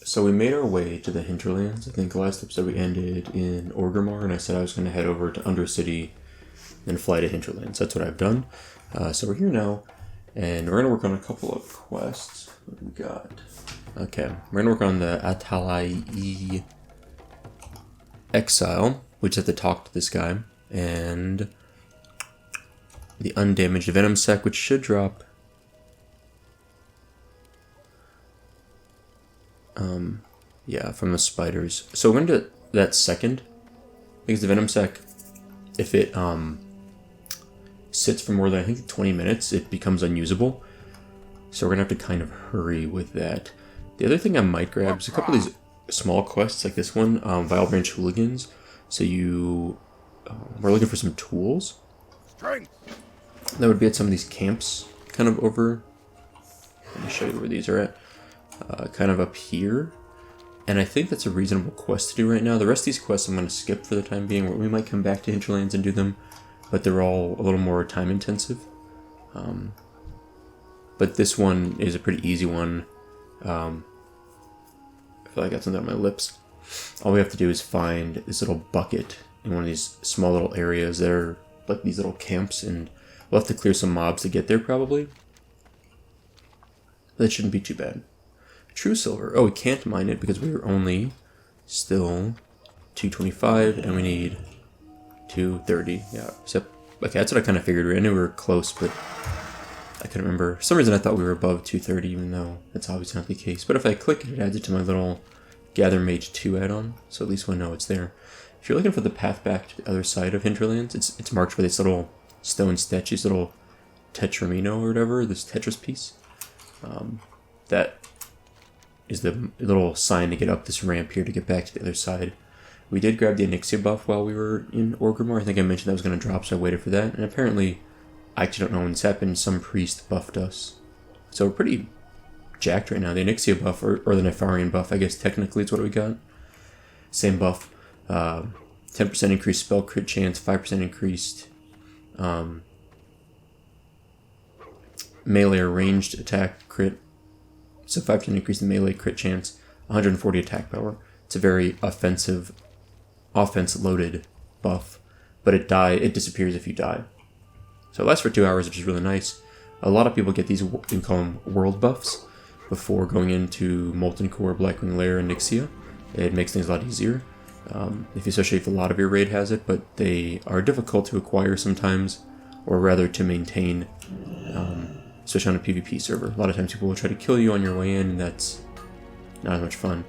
So we made our way to the Hinterlands. I think last episode we ended in Orgrimmar, and I said I was going to head over to Undercity and fly to Hinterlands. That's what I've done. So we're here now, and we're going to work on a couple of quests. What do we got? Okay, we're going to work on the Atalai Exile, which is to talk to this guy, and the Undamaged Venom Sac, which should drop yeah, from the spiders. So we're going to do that second, because the Venom Sac, if it sits for more than, I think, 20 minutes, it becomes unusable. So we're going to have to kind of hurry with that. The other thing I might grab is a couple of these small quests, like this one, Vile Branch Hooligans. So we're looking for some tools. That would be at some of these camps, kind of over. Let me show you where these are at. Kind of up here. And I think that's a reasonable quest to do right now. The rest of these quests I'm going to skip for the time being. We might come back to Hinterlands and do them, but they're all a little more time intensive. But this one is a pretty easy one. I feel like I got something on my lips. All we have to do is find this little bucket in one of these small little areas. They're like these little camps, and we'll have to clear some mobs to get there probably. That shouldn't be too bad. True silver. Oh, we can't mine it because we were only still 225 and we need 230. Yeah, so, okay, that's what I kind of figured. I knew we were close, but I couldn't remember. For some reason I thought we were above 230, even though that's obviously not the case. But if I click it, it adds it to my little Gather Mage 2 add-on, so at least we'll know it's there. If you're looking for the path back to the other side of Hinterlands, it's marked by this little stone statues, little Tetramino or whatever, this Tetris piece. That is the little sign to get up this ramp here to get back to the other side. We did grab the Onyxia buff while we were in Orgrimmar. I think I mentioned that was going to drop, so I waited for that. And apparently, I actually don't know when this happened, some priest buffed us. So we're pretty jacked right now. The Onyxia buff, or the Nefarian buff, I guess technically is what we got. Same buff. 10% increased spell crit chance, 5% increased melee or ranged attack crit. So 5% increase in melee crit chance, 140 attack power. It's a very offensive, offense-loaded buff, but it disappears if you die. So it lasts for 2 hours, which is really nice. A lot of people get these, we can call them world buffs, before going into Molten Core, Blackwing Lair, and Nyxia. It makes things a lot easier, especially if a lot of your raid has it, but they are difficult to acquire sometimes, or rather to maintain, especially on a PvP server. A lot of times people will try to kill you on your way in, and that's not as much fun.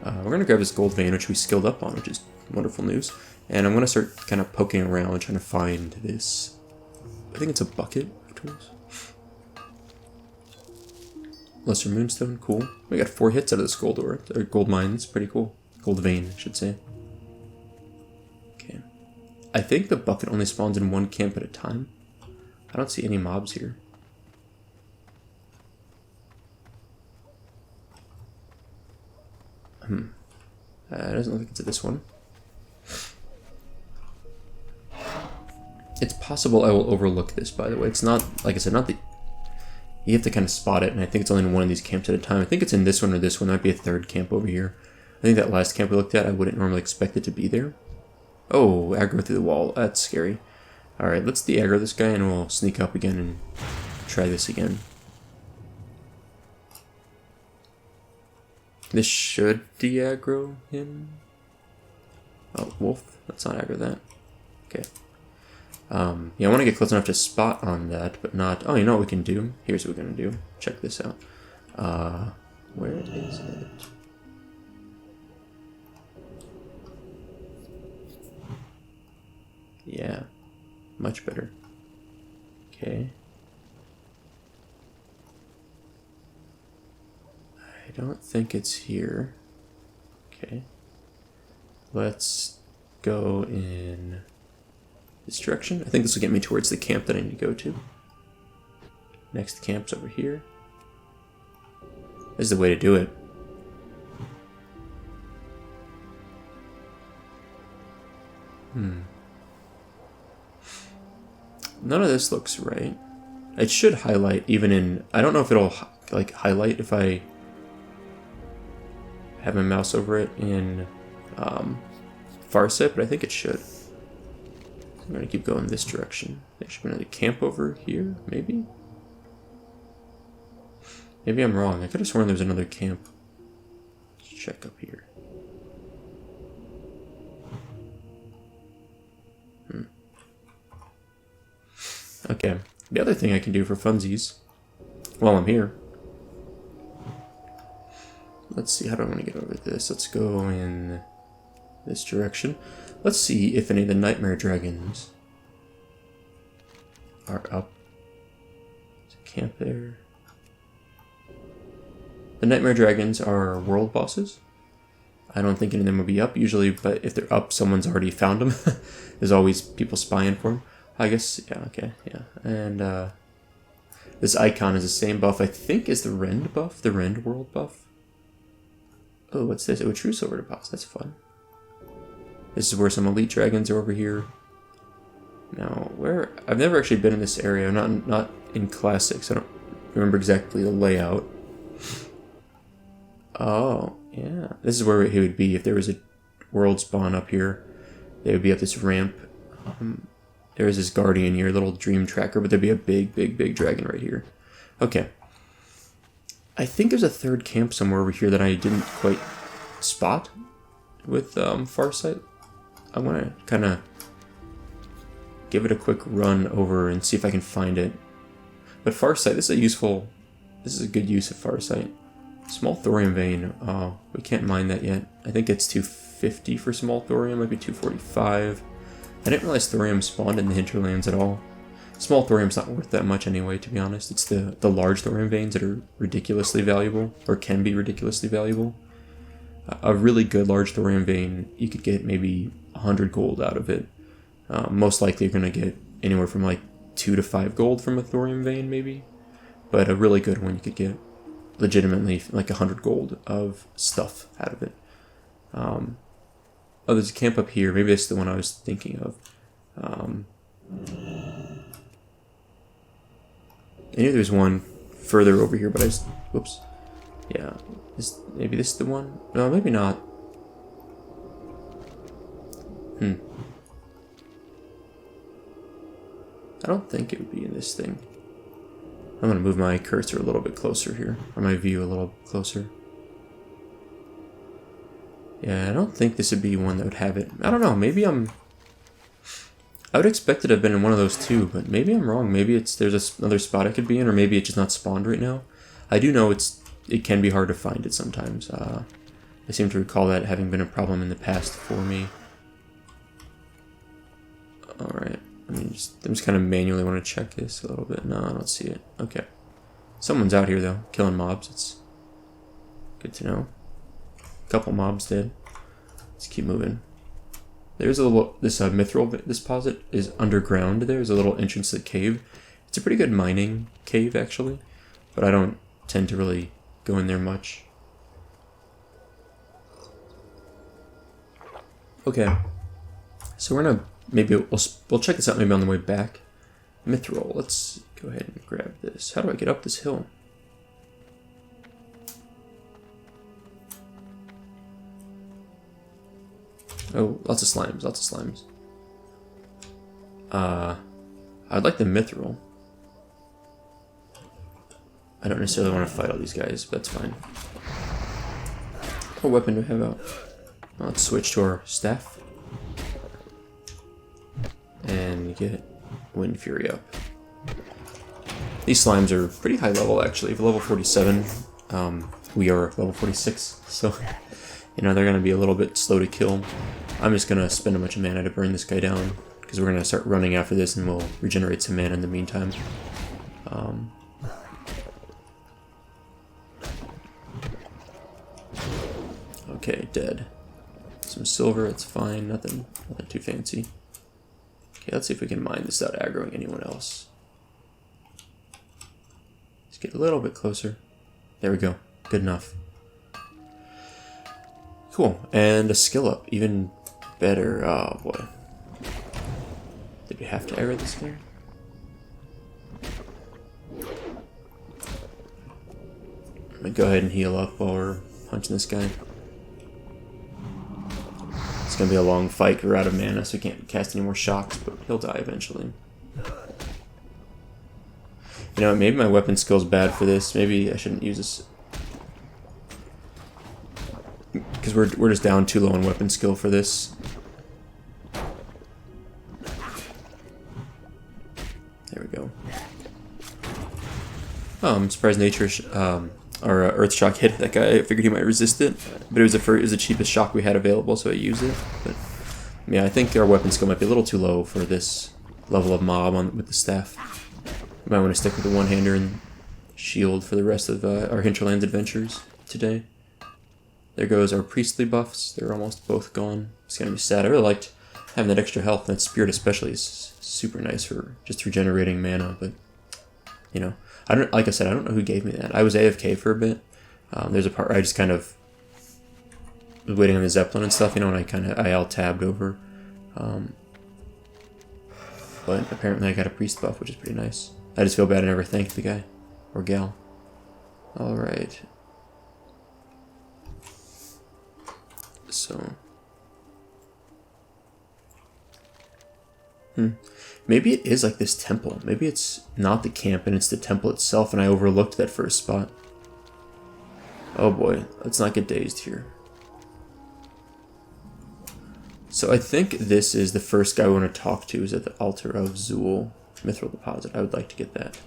We're going to grab this gold vein, which we skilled up on, which is wonderful news. And I'm going to start kind of poking around, trying to find this, I think it's a bucket of tools. Lesser Moonstone, cool. We got 4 hits out of this gold ore, or gold mine, it's pretty cool. Gold vein, I should say. Okay. I think the bucket only spawns in one camp at a time. I don't see any mobs here. It doesn't look like it's at this one. It's possible I will overlook this, by the way. It's not, like I said, not the... You have to kind of spot it, and I think it's only in one of these camps at a time. I think it's in this one or this one. There might be a third camp over here. I think that last camp we looked at, I wouldn't normally expect it to be there. Oh, aggro through the wall. That's scary. Alright, let's de-aggro this guy, and we'll sneak up again and try this again. This should de-aggro him. Oh, wolf. Let's not aggro that. Okay. Yeah, I want to get close enough to spot on that, but not... Oh, you know what we can do? Here's what we're going to do. Check this out. Where is it? Yeah. Much better. Okay. I don't think it's here. Okay. Let's go in this direction. I think this will get me towards the camp that I need to go to. Next camp's over here. This is the way to do it. None of this looks right. It should highlight even in... I don't know if it'll like highlight if I have my mouse over it in Farsight, but I think it should. I'm gonna keep going this direction. There should be another camp over here, maybe? Maybe I'm wrong. I could have sworn there was another camp. Let's check up here. Okay. The other thing I can do for funsies while I'm here. Let's see, how do I want to get over this? Let's go in this direction. Let's see if any of the nightmare dragons are up. There's a camp there. The nightmare dragons are world bosses. I don't think any of them will be up usually, but if they're up, someone's already found them. There's always people spying for them. I guess, yeah, okay, yeah. And this icon is the same buff, I think, as the Rend buff, the Rend world buff. Oh, what's this? Oh, a true silver deposit. That's fun. This is where some elite dragons are over here. Now, where... I've never actually been in this area. Not in Classics. I don't remember exactly the layout. Oh, yeah. This is where he would be if there was a world spawn up here. They would be up this ramp. There is this guardian here, little dream tracker, but there'd be a big dragon right here. Okay. I think there's a third camp somewhere over here that I didn't quite spot with Farsight. I want to kind of give it a quick run over and see if I can find it. But Farsight, this is a good use of Farsight. Small thorium vein, we can't mine that yet. I think it's 250 for small thorium, maybe 245. I didn't realize thorium spawned in the Hinterlands at all. Small thorium's not worth that much anyway, to be honest. It's the large thorium veins that are ridiculously valuable, or can be ridiculously valuable. A really good large thorium vein, you could get maybe 100 gold out of it. Most likely you're going to get anywhere from like 2 to 5 gold from a thorium vein, maybe. But a really good one, you could get legitimately like 100 gold of stuff out of it. Oh, there's a camp up here. Maybe that's the one I was thinking of. I knew there's one further over here, but I just... Whoops. Yeah. Maybe this is the one? No, maybe not. I don't think it would be in this thing. I'm going to move my cursor a little bit closer here. Or my view a little closer. Yeah, I don't think this would be one that would have it. I don't know, maybe I would expect it to have been in one of those two, but maybe I'm wrong. Maybe there's another spot I could be in, or maybe it's just not spawned right now. I do know it can be hard to find it sometimes. I seem to recall that having been a problem in the past for me. Alright, I'm just kind of manually want to check this a little bit. No, I don't see it. Okay. Someone's out here though, killing mobs. It's good to know. Couple mobs dead. Let's keep moving. There's a little, this mithril deposit is underground. There's a little entrance to the cave. It's a pretty good mining cave actually, but I don't tend to really go in there much. Okay, so we're gonna we'll check this out maybe on the way back. Mithril. Let's go ahead and grab this. How do I get up this hill? Oh, lots of slimes, lots of slimes. I'd like the mithril. I don't necessarily want to fight all these guys, but that's fine. What weapon do we have out? Well, let's switch to our staff. And get Wind Fury up. These slimes are pretty high level actually. For level 47, we are level 46, so you know, they're going to be a little bit slow to kill. I'm just going to spend a bunch of mana to burn this guy down, because we're going to start running after this and we'll regenerate some mana in the meantime. Okay, dead. Some silver, it's fine, nothing too fancy. Okay, let's see if we can mine this without aggroing anyone else. Let's get a little bit closer. There we go, good enough. Cool, and a skill up, even better. Oh boy. Did we have to aggro this guy? I'm gonna go ahead and heal up while we're punching this guy. gonna be a long fight. We're out of mana, so we can't cast any more shocks, but he'll die eventually. You know, maybe my weapon skill's bad for this. Maybe I shouldn't use this. Because we're just down too low on weapon skill for this. There we go. Oh, I'm surprised nature or earth shock hit that guy. I figured he might resist it, but it was the cheapest shock we had available, so I used it. But yeah, I think our weapon skill might be a little too low for this level of mob with the staff. We might want to stick with the one-hander and shield for the rest of our Hinterlands adventures today. There goes our priestly buffs. They're almost both gone. It's gonna be sad. I really liked having that extra health. That spirit especially is super nice for just regenerating mana. But you know, like I said, I don't know who gave me that. I was AFK for a bit. There's a part where I just kind of was waiting on the Zeppelin and stuff, you know, and I alt-tabbed over. But apparently I got a priest buff, which is pretty nice. I just feel bad I never thanked the guy or gal. All right. So, maybe it is like this temple. Maybe it's not the camp and it's the temple itself, and I overlooked that first spot. Oh boy, let's not get dazed here. So I think this is the first guy we want to talk to is at the altar of Zul, Mithril Deposit. I would like to get that.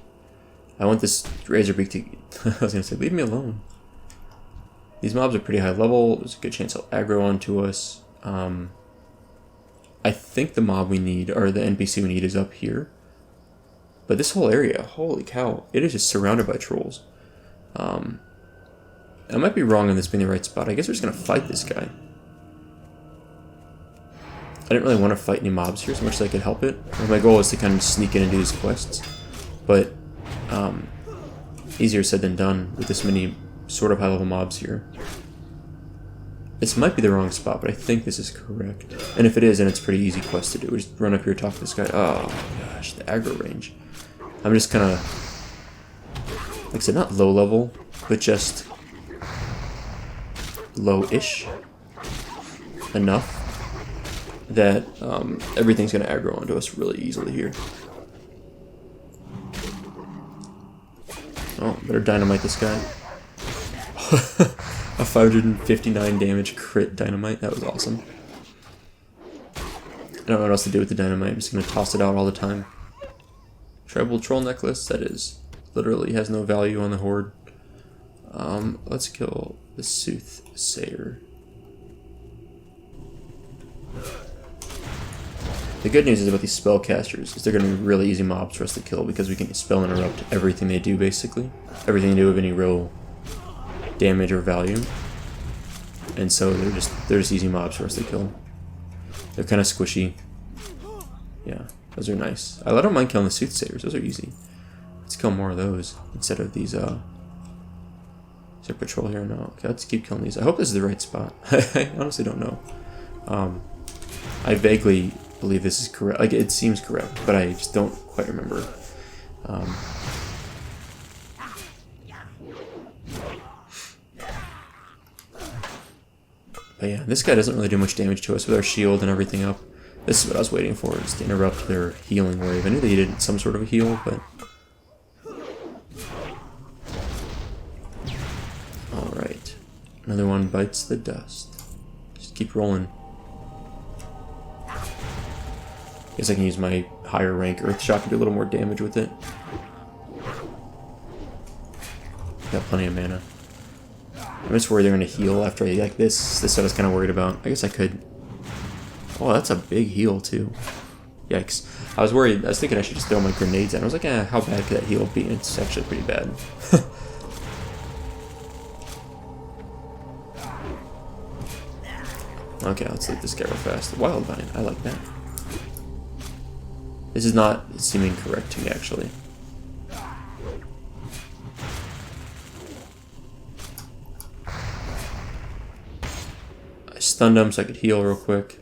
I want this Razorbeak to... I was going to say, leave me alone. These mobs are pretty high level. There's a good chance they'll aggro onto us. I think the mob we need, or the NPC we need, is up here. But this whole area, holy cow, it is just surrounded by trolls. I might be wrong on this being the right spot. I guess we're just going to fight this guy. I didn't really want to fight any mobs here so much as I could help it. My goal is to kind of sneak in and do these quests. But easier said than done with this many sort of high-level mobs here. This might be the wrong spot, but I think this is correct. And if it is, then it's a pretty easy quest to do. We just run up here, talk to this guy. Oh my gosh, the aggro range. I'm just kind of, like I said, not low level, but just low-ish enough that everything's going to aggro onto us really easily here. Oh, better dynamite this guy. A 559 damage crit dynamite. That was awesome. I don't know what else to do with the dynamite. I'm just going to toss it out all the time. Tribal troll necklace. That is literally has no value on the horde. Let's kill the soothsayer. The good news is about these spellcasters is they're going to be really easy mobs for us to kill because we can spell interrupt everything they do, basically. Everything they do of any real damage or value. And so they're just easy mobs for us to kill. They're kind of squishy. Yeah, those are nice. I don't mind killing the soothsayers. Those are easy. Let's kill more of those instead of these, Is there patrol here? No. Okay, let's keep killing these. I hope this is the right spot. I honestly don't know. I vaguely believe this is correct. Like, it seems correct, but I just don't quite remember. But yeah, this guy doesn't really do much damage to us with our shield and everything up. This is what I was waiting for, is to interrupt their healing wave. I knew they needed some sort of a heal, but... Alright. Another one bites the dust. Just keep rolling. Guess I can use my higher rank Earth Shock to do a little more damage with it. Got plenty of mana. I'm just worried they're going to heal after I like this. This I was kind of worried about. I guess I could... Oh, that's a big heal too. Yikes. I was worried. I was thinking I should just throw my grenades in. I was like, how bad could that heal be? It's actually pretty bad. Okay, let's leave this guy real fast. Wildvine. I like that. This is not seeming correct to me, actually. I stunned him so I could heal real quick.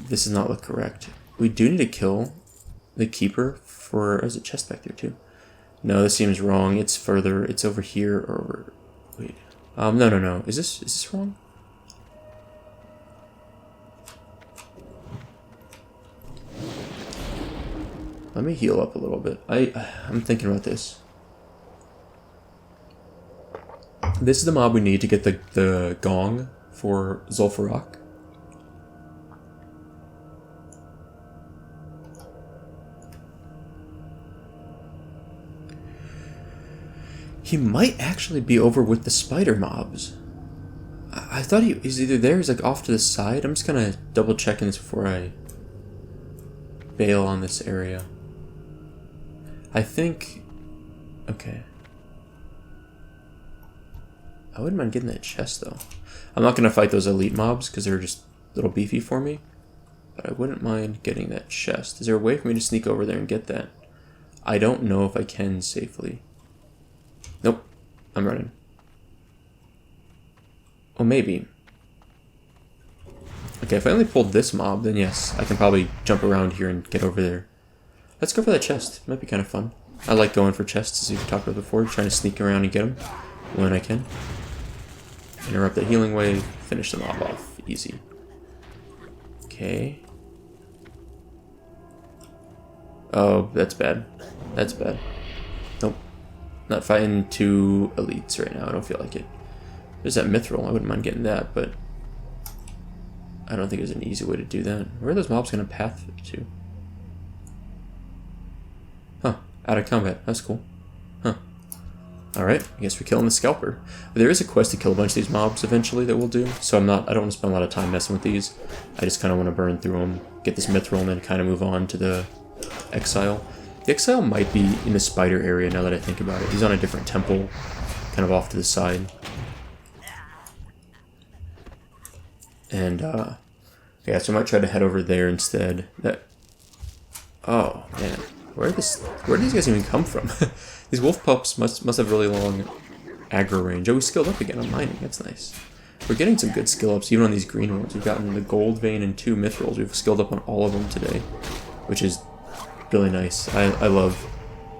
This does not look correct. We do need to kill the keeper for... There's a chest back there, too. No, this seems wrong. It's further... It's over here or over... Wait. No. Is this wrong? Let me heal up a little bit. I'm thinking about this. This is the mob we need to get the gong for Zul'Farrak. He might actually be over with the spider mobs. I thought he was either there or he's like off to the side. I'm just gonna double checking this before I bail on this area. I think... Okay. I wouldn't mind getting that chest though. I'm not gonna fight those elite mobs because they're just a little beefy for me. But I wouldn't mind getting that chest. Is there a way for me to sneak over there and get that? I don't know if I can safely. Nope. I'm running. Oh, maybe. Okay, if I only pulled this mob, then yes, I can probably jump around here and get over there. Let's go for that chest. It might be kind of fun. I like going for chests, as we've talked about before, trying to sneak around and get them when I can. Interrupt the healing wave, finish the mob off. Easy. Okay. Oh, that's bad. That's bad. Nope. Not fighting two elites right now. I don't feel like it. There's that mithril. I wouldn't mind getting that, but I don't think there's an easy way to do that. Where are those mobs going to path to? Huh. Out of combat. That's cool. Huh. Alright. I guess we're killing the scalper. There is a quest to kill a bunch of these mobs eventually that we'll do, so I don't want to spend a lot of time messing with these. I just kind of want to burn through them, get this mithril, and then kind of move on to the exile. The exile might be in the spider area now that I think about it. He's on a different temple, kind of off to the side. And, yeah, so I might try to head over there instead. Oh, man. Where do these guys even come from? These wolf pups must have really long aggro range. Oh, we skilled up again on mining. That's nice. We're getting some good skill ups, even on these green ones. We've gotten the gold vein and 2 mithrils. We've skilled up on all of them today, which is really nice. I love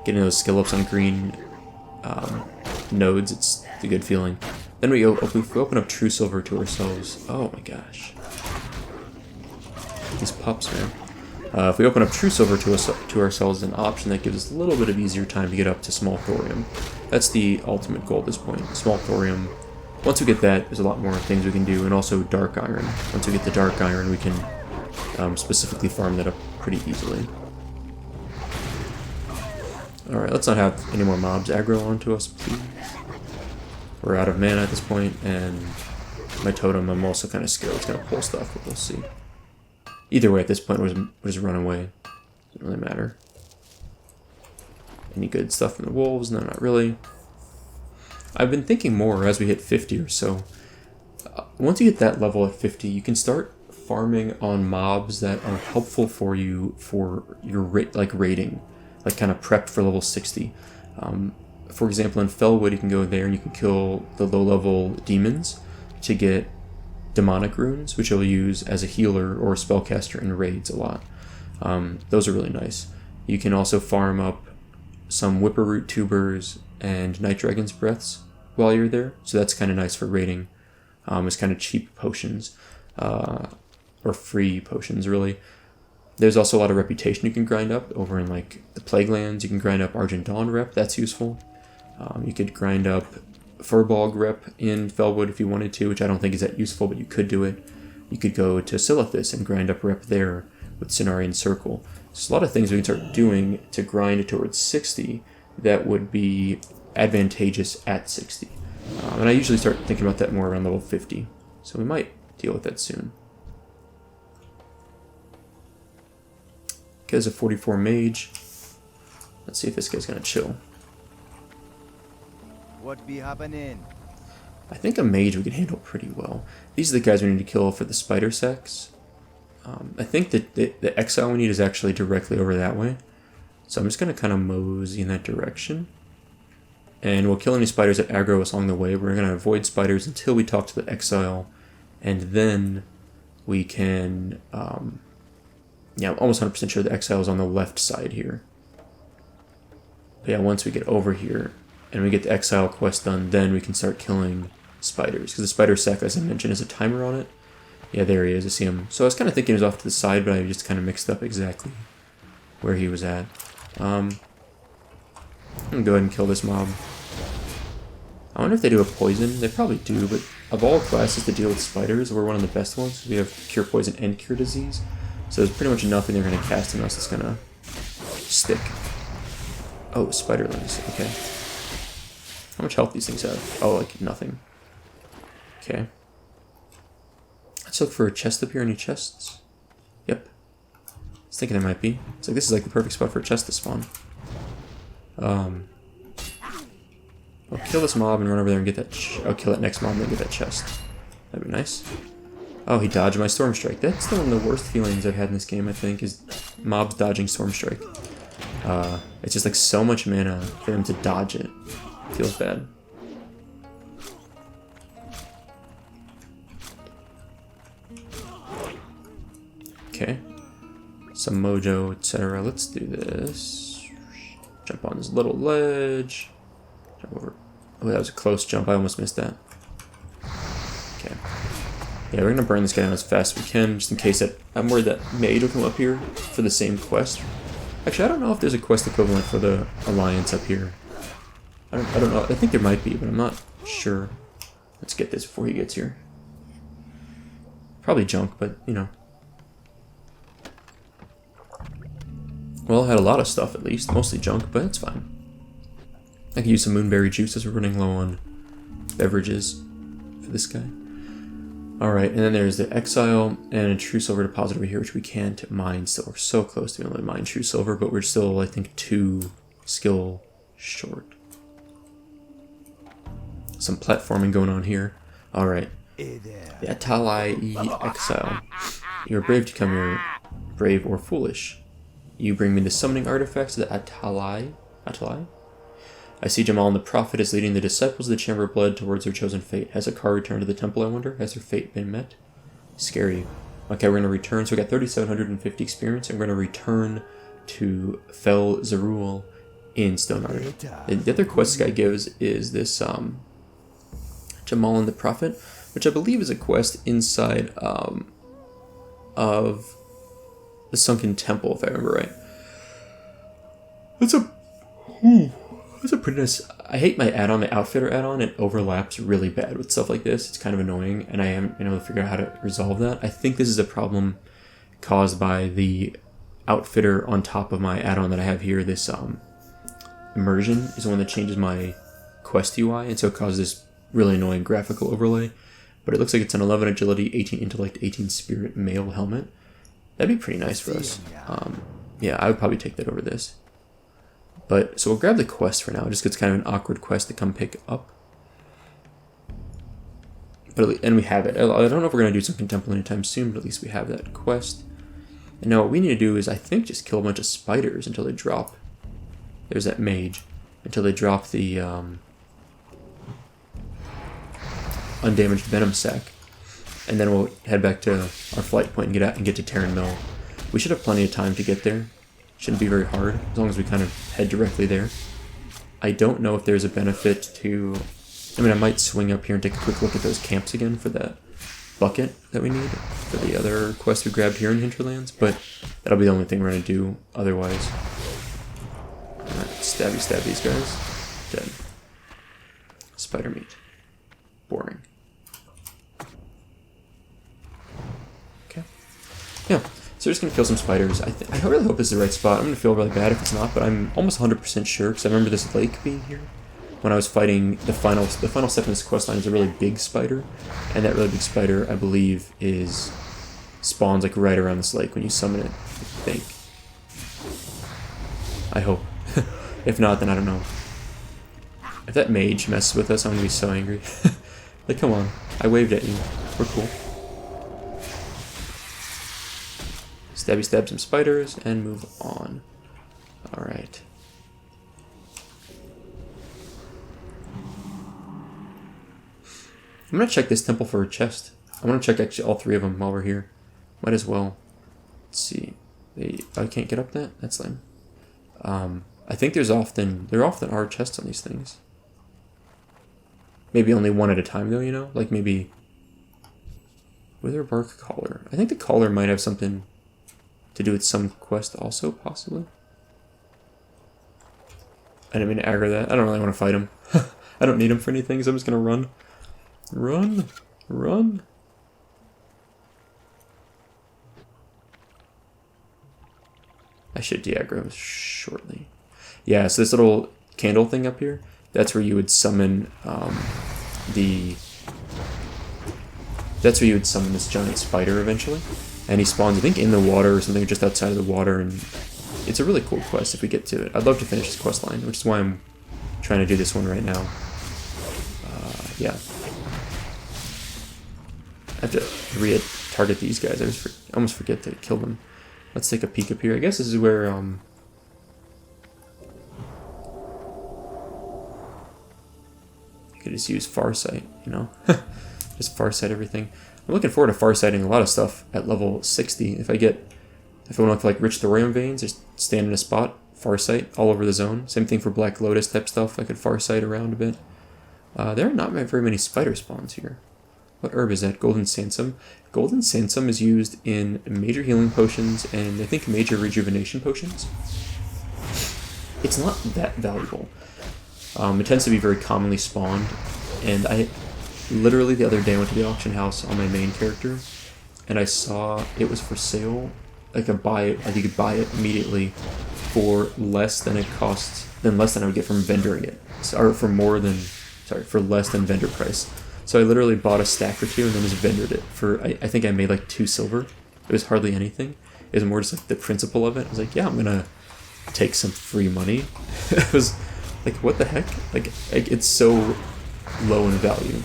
getting those skill ups on green nodes. It's a good feeling. Then we open up true silver to ourselves. Oh my gosh. These pups, man. If we open up true silver to ourselves, an option that gives us a little bit of easier time to get up to small thorium. That's the ultimate goal at this point. Small thorium. Once we get that, there's a lot more things we can do, and also dark iron. Once we get the dark iron, we can specifically farm that up pretty easily. Alright, let's not have any more mobs aggro onto us, please. We're out of mana at this point, and my totem, I'm also kind of scared it's going to pull stuff, but we'll see. Either way, at this point, we'll just run away. Doesn't really matter. Any good stuff from the wolves? No, not really. I've been thinking more as we hit 50 or so. Once you get that level at 50, you can start farming on mobs that are helpful for you for your raiding. Like kind of prepped for level 60. For example, in Fellwood, you can go there and you can kill the low-level demons to get demonic runes, which you'll use as a healer or a spellcaster in raids a lot. Those are really nice. You can also farm up some whipperroot tubers and night dragon's breaths while you're there, so that's kind of nice for raiding. It's kind of cheap potions, or free potions, really. There's also a lot of reputation you can grind up over in like the Plaguelands. You can grind up Argent Dawn rep, that's useful. You could grind up Furbolg rep in Fellwood if you wanted to, which I don't think is that useful, but you could do it. You could go to Silithus and grind up rep there with Cenarian Circle. There's a lot of things we can start doing to grind towards 60 that would be advantageous at 60. And I usually start thinking about that more around level 50, so we might deal with that soon. Guy's a 44 mage. Let's see if this guy's gonna chill. What be happening? I think a mage we can handle pretty well. These are the guys we need to kill for the spider sacs. I think that the exile we need is actually directly over that way. So I'm just gonna kind of mosey in that direction. And we'll kill any spiders that aggro us along the way. We're gonna avoid spiders until we talk to the exile. And then we can... yeah, I'm almost 100% sure the exile is on the left side here. But yeah, once we get over here and we get the exile quest done, then we can start killing spiders. Because the spider sac, as I mentioned, has a timer on it. Yeah, there he is. I see him. So I was kind of thinking he was off to the side, but I just kind of mixed up exactly where he was at. I'm gonna go ahead and kill this mob. I wonder if they do a poison. They probably do, but of all classes to deal with spiders, we're one of the best ones. We have cure poison and cure disease. So there's pretty much nothing they're going to cast on us that's going to stick. Oh, spiderlings. Okay. How much health these things have? Oh, like nothing. Okay. Let's look for a chest up here. Any chests? Yep. I was thinking there might be. It's like this is like the perfect spot for a chest to spawn. I'll kill this mob and run over there and get that. I'll kill that next mob and then get that chest. That'd be nice. Oh, he dodged my Storm Strike. That's still one of the worst feelings I've had in this game, I think, is mobs dodging Storm Strike. It's just like so much mana for them to dodge it. It feels bad. Okay. Some mojo, etc. Let's do this. Jump on this little ledge. Jump over. Oh, that was a close jump. I almost missed that. Okay. Yeah, we're gonna burn this guy down as fast as we can, just in case that I'm worried that Maid will come up here for the same quest. Actually, I don't know if there's a quest equivalent for the Alliance up here. I don't know. I think there might be, but I'm not sure. Let's get this before he gets here. Probably junk, but you know. Well, I had a lot of stuff at least, mostly junk, but it's fine. I could use some moonberry juice as we're running low on beverages for this guy. Alright, and then there's the Exile and a True Silver deposit over here, which we can't mine still. We're so close to being able to mine True Silver, but we're still, I think, 2 skill short. Some platforming going on here. Alright. The Atalai Exile. You're brave to come here, brave or foolish. You bring me the summoning artifacts of the Atalai. I see Jamal and the Prophet is leading the disciples of the Chamber of Blood towards their chosen fate. Has Akar returned to the temple, I wonder? Has their fate been met? Scary. Okay, we're going to return. So we got 3,750 experience, and we're going to return to Fel Zerul in Stoneheart. The other quest this guy gives is this Jamal and the Prophet, which I believe is a quest inside of the Sunken Temple, if I remember right. That's a pretty nice. I hate my add-on, my Outfitter add-on. It overlaps really bad with stuff like this. It's kind of annoying, and I am able to figure out how to resolve that. I think this is a problem caused by the Outfitter on top of my add-on that I have here. This Immersion is the one that changes my quest UI, and so it causes this really annoying graphical overlay. But it looks like it's an 11 agility, 18 intellect, 18 spirit male helmet. That'd be pretty nice for us. Yeah, I would probably take that over this. But, so we'll grab the quest for now, just 'cause it's kind of an awkward quest to come pick up. But and we have it. I don't know if we're going to do Sunken Temple anytime soon, but at least we have that quest. And now what we need to do is, I think, just kill a bunch of spiders until they drop. There's that mage. Until they drop the undamaged venom sac. And then we'll head back to our flight point and get out and get to Tarren Mill. We should have plenty of time to get there. Shouldn't be very hard, as long as we kind of head directly there. I don't know if there's a benefit to... I mean, I might swing up here and take a quick look at those camps again for that bucket that we need for the other quest we grabbed here in Hinterlands, but that'll be the only thing we're going to do otherwise. Alright, stab these guys. Dead. Spider meat. Boring. Okay. Yeah. So we're just going to kill some spiders. I really hope this is the right spot. I'm going to feel really bad if it's not, but I'm almost 100% sure, because I remember this lake being here. When I was fighting the final step in this quest line is a really big spider, and that really big spider, I believe, spawns like right around this lake when you summon it, I think. I hope. If not, then I don't know. If that mage messes with us, I'm going to be so angry. Like, come on. I waved at you. We're cool. Stab some spiders, and move on. Alright. I'm gonna check this temple for a chest. I want to check actually all 3 of them while we're here. Might as well. Let's see. I can't get up that? That's lame. I think there often are chests on these things. Maybe only one at a time though, you know? Like maybe... Witherbark Collar. I think the collar might have something to do with some quest also, possibly. I didn't mean to aggro that. I don't really want to fight him. I don't need him for anything, so I'm just gonna run. Run! Run! I should de-aggro shortly. Yeah, so this little candle thing up here, that's where you would summon that's where you would summon this giant spider eventually. And he spawns, I think, in the water or something, just outside of the water, and it's a really cool quest if we get to it. I'd love to finish this quest line, which is why I'm trying to do this one right now. Yeah. I have to re-target these guys. I almost forget to kill them. Let's take a peek up here. I guess this is where, you could just use Farsight, you know? Just Farsight everything. I'm looking forward to Farsighting a lot of stuff at level 60. If I want to like rich thorium veins, just stand in a spot, Farsight all over the zone. Same thing for Black Lotus type stuff. I could Farsight around a bit. There are not very many spider spawns here. What herb is that? Golden Sansum. Golden Sansum is used in major healing potions and I think major rejuvenation potions. It's not that valuable. It tends to be very commonly spawned, and I literally the other day I went to the auction house on my main character, and I saw it was for sale. I could buy it. I think you could buy it immediately for less than it costs, less than I would get from vendoring it, or for less than vendor price. So I literally bought a stack or two and then just vendored it for. I think I made like 2 silver. It was hardly anything. It was more just like the principle of it. I was like, yeah, I'm gonna take some free money. It was like, what the heck? Like it's so low in value.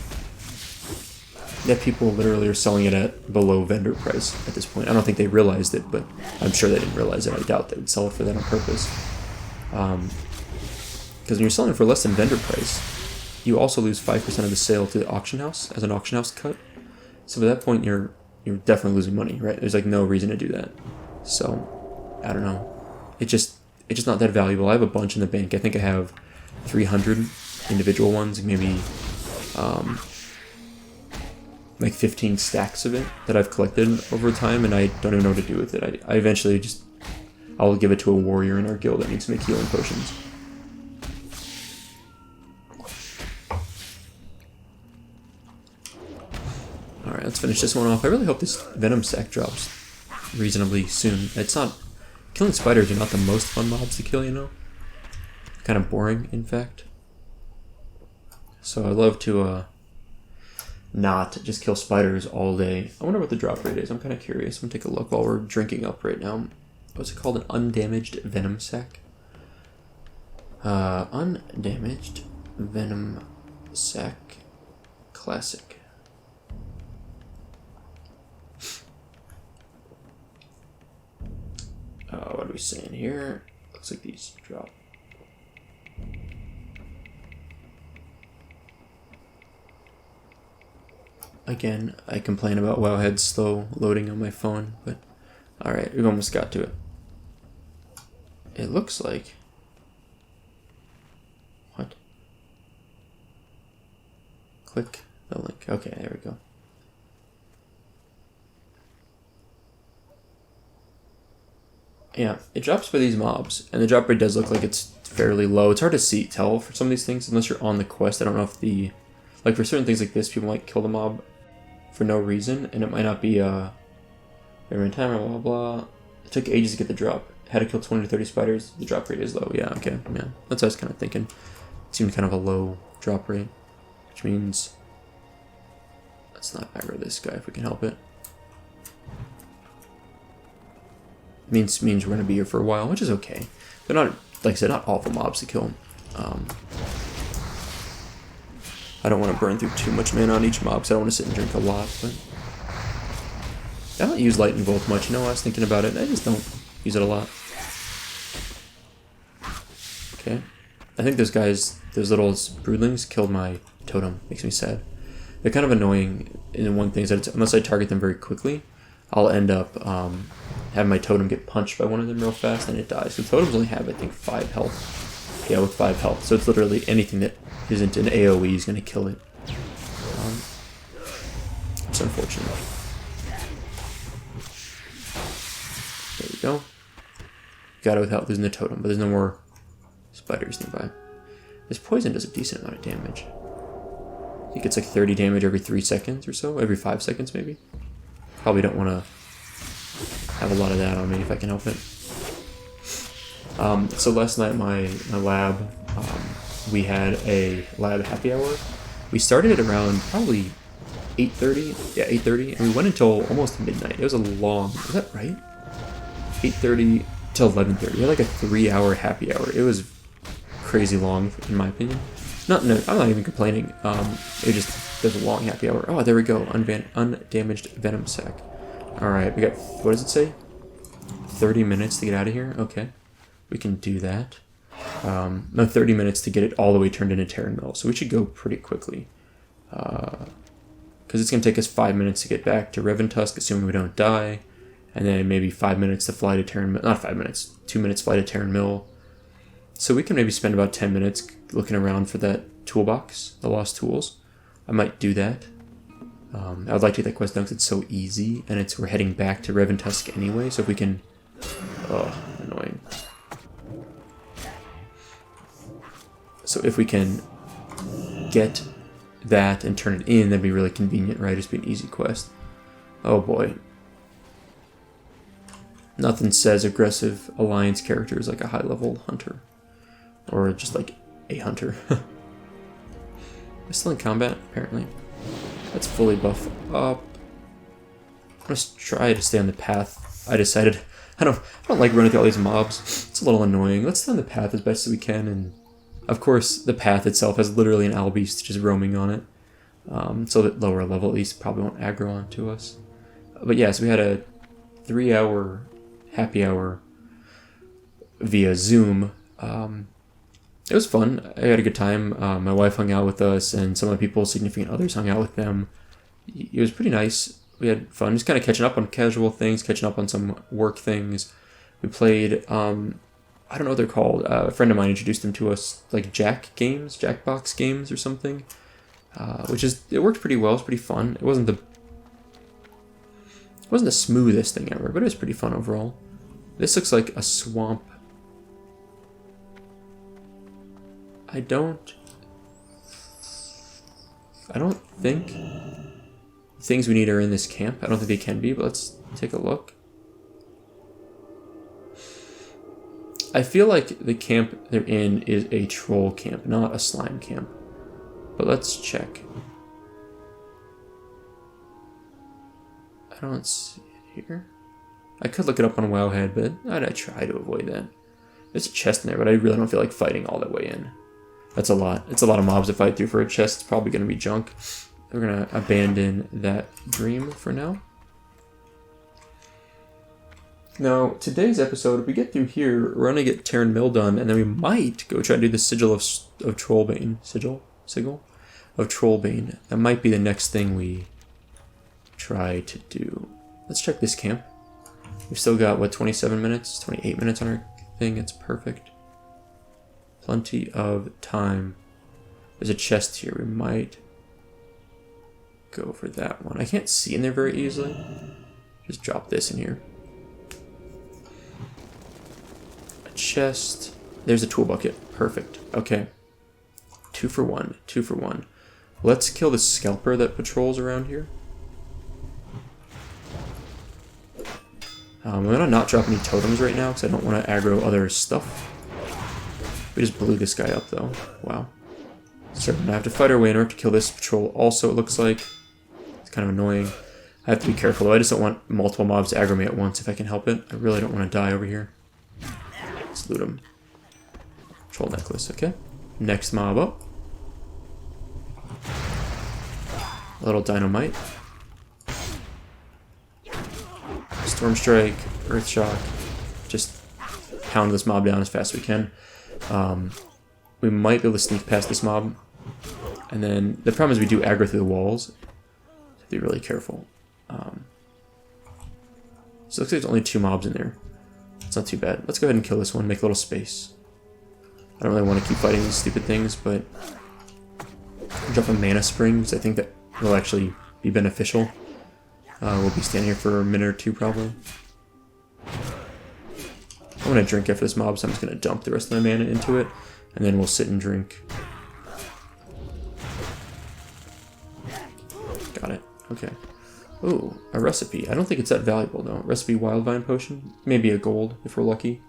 Yet people literally are selling it at below vendor price at this point. I don't think they realized it, but I'm sure they didn't realize it. I doubt they would sell it for that on purpose. Because when you're selling it for less than vendor price, you also lose 5% of the sale to the auction house as an auction house cut. So at that point, you're definitely losing money, right? There's like no reason to do that. So I don't know. It's just not that valuable. I have a bunch in the bank. I think I have 300 individual ones, maybe like 15 stacks of it that I've collected over time, and I don't even know what to do with it. I eventually I'll give it to a warrior in our guild that needs to make healing potions. Alright, let's finish this one off. I really hope this venom sac drops reasonably soon. Killing spiders are not the most fun mobs to kill, you know? Kind of boring, in fact. So I love to not just kill spiders all day. I wonder what the drop rate is. I'm kind of curious. I'm going to take a look while we're drinking up right now. What's it called? An undamaged venom sac? Undamaged venom sac classic. What are we saying here? Looks like these drop. Again, I complain about Wowhead's slow loading on my phone, but alright, we've almost got to it. It looks like... What? Click the link. Okay, there we go. Yeah, it drops for these mobs, and the drop rate does look like it's fairly low. It's hard to tell for some of these things, unless you're on the quest. I don't know if like for certain things like this, people might kill the mob for no reason, and it might not be, every time, blah, blah, blah. It took ages to get the drop. Had to kill 20 to 30 spiders, the drop rate is low. Yeah, okay, yeah. That's what I was kind of thinking. It seemed kind of a low drop rate, which means... Let's not aggro this guy if we can help it. Means we're going to be here for a while, which is okay. They're not, like I said, not awful mobs to kill. I don't want to burn through too much mana on each mob, because I don't want to sit and drink a lot, but... I don't use Light and Volt much, you know, I was thinking about it, I just don't use it a lot. Okay. I think those guys, those little broodlings, killed my totem. Makes me sad. They're kind of annoying in one thing, is that unless I target them very quickly, I'll end up having my totem get punched by one of them real fast and it dies. So totems only have, I think, 5 health. Yeah, with 5 health. So it's literally anything that isn't an AoE is going to kill it. It's unfortunate. There we go. Got it without losing the totem, but there's no more spiders nearby. This poison does a decent amount of damage. I think it's like 30 damage every 3 seconds or so, every 5 seconds maybe. Probably don't want to have a lot of that on me if I can help it. So last night my lab, we had a lab happy hour. We started at around probably 8:30, yeah, 8:30, and we went until almost midnight. It was a long, is that right? 8:30 till 11:30. We had like a 3-hour happy hour. It was crazy long, in my opinion. No, I'm not even complaining. It was a long happy hour. Oh, there we go. Undamaged venom sac. All right, we got, what does it say? 30 minutes to get out of here. Okay, we can do that. No, 30 minutes to get it all the way turned into Tarren mill. So we should go pretty quickly. Because it's going to take us 5 minutes to get back to Reventusk, assuming we don't die. And then maybe 5 minutes to fly to Tarren mill. Not 5 minutes. 2 minutes fly to Tarren mill. So we can maybe spend about 10 minutes looking around for that toolbox, the lost tools. I might do that. I would like to get that quest done because it's so easy. And we're heading back to Reventusk anyway. So if we can... Oh, annoying. So if we can get that and turn it in, that'd be really convenient, right? Just be an easy quest. Oh boy. Nothing says aggressive alliance characters like a high-level hunter. Or just like a hunter. I'm still in combat, apparently. Let's fully buff up. I'm gonna try to stay on the path. I decided I don't like running through all these mobs. It's a little annoying. Let's stay on the path as best as we can, and of course the path itself has literally an owl beast just roaming on it. So that lower level at least probably won't aggro onto us. But yeah, so we had a 3-hour happy hour via Zoom. It was fun. I had a good time. My wife hung out with us, and some of the people, significant others, hung out with them. It was pretty nice. We had fun, just kind of catching up on casual things, catching up on some work things. We played, I don't know what they're called. A friend of mine introduced them to us, like Jackbox games or something. It worked pretty well. It was pretty fun. It wasn't the smoothest thing ever, but it was pretty fun overall. This looks like a swamp. I don't think things we need are in this camp. I don't think they can be, but let's take a look. I feel like the camp they're in is a troll camp, not a slime camp. But let's check. I don't see it here. I could look it up on Wowhead, but I'd try to avoid that. There's a chest in there, but I really don't feel like fighting all the way in. That's a lot. It's a lot of mobs to fight through for a chest. It's probably going to be junk. We're going to abandon that dream for now. Now, today's episode, if we get through here, we're going to get Tarren Mill done, and then we might go try to do the Sigil of Trollbane. Sigil of Trollbane. That might be the next thing we try to do. Let's check this camp. We've still got, what, 27 minutes? 28 minutes on our thing. It's perfect. Plenty of time. There's a chest here. We might go for that one. I can't see in there very easily. Just drop this in here. A chest. There's a tool bucket. Perfect. Okay. 2 for 1. 2 for 1. Let's kill the scalper that patrols around here. I'm going to not drop any totems right now because I don't want to aggro other stuff. We just blew this guy up though. Wow. So we're going to have to fight our way in order to kill this patrol also, it looks like. It's kind of annoying. I have to be careful though. I just don't want multiple mobs to aggro me at once if I can help it. I really don't want to die over here. Let's loot him. Troll necklace, okay. Next mob up. A little dynamite. Storm Strike, Earth Shock. Just pound this mob down as fast as we can. We might be able to sneak past this mob. And then the problem is we do aggro through the walls. So be really careful. So it looks like there's only 2 mobs in there. It's not too bad. Let's go ahead and kill this one, make a little space. I don't really want to keep fighting these stupid things, but drop a mana spring, because I think that will actually be beneficial. We'll be standing here for a minute or 2 probably. I'm going to drink after this mob, so I'm just going to dump the rest of my mana into it. And then we'll sit and drink. Got it. Okay. Ooh, a recipe. I don't think it's that valuable though. Recipe wild vine potion. Maybe a gold if we're lucky.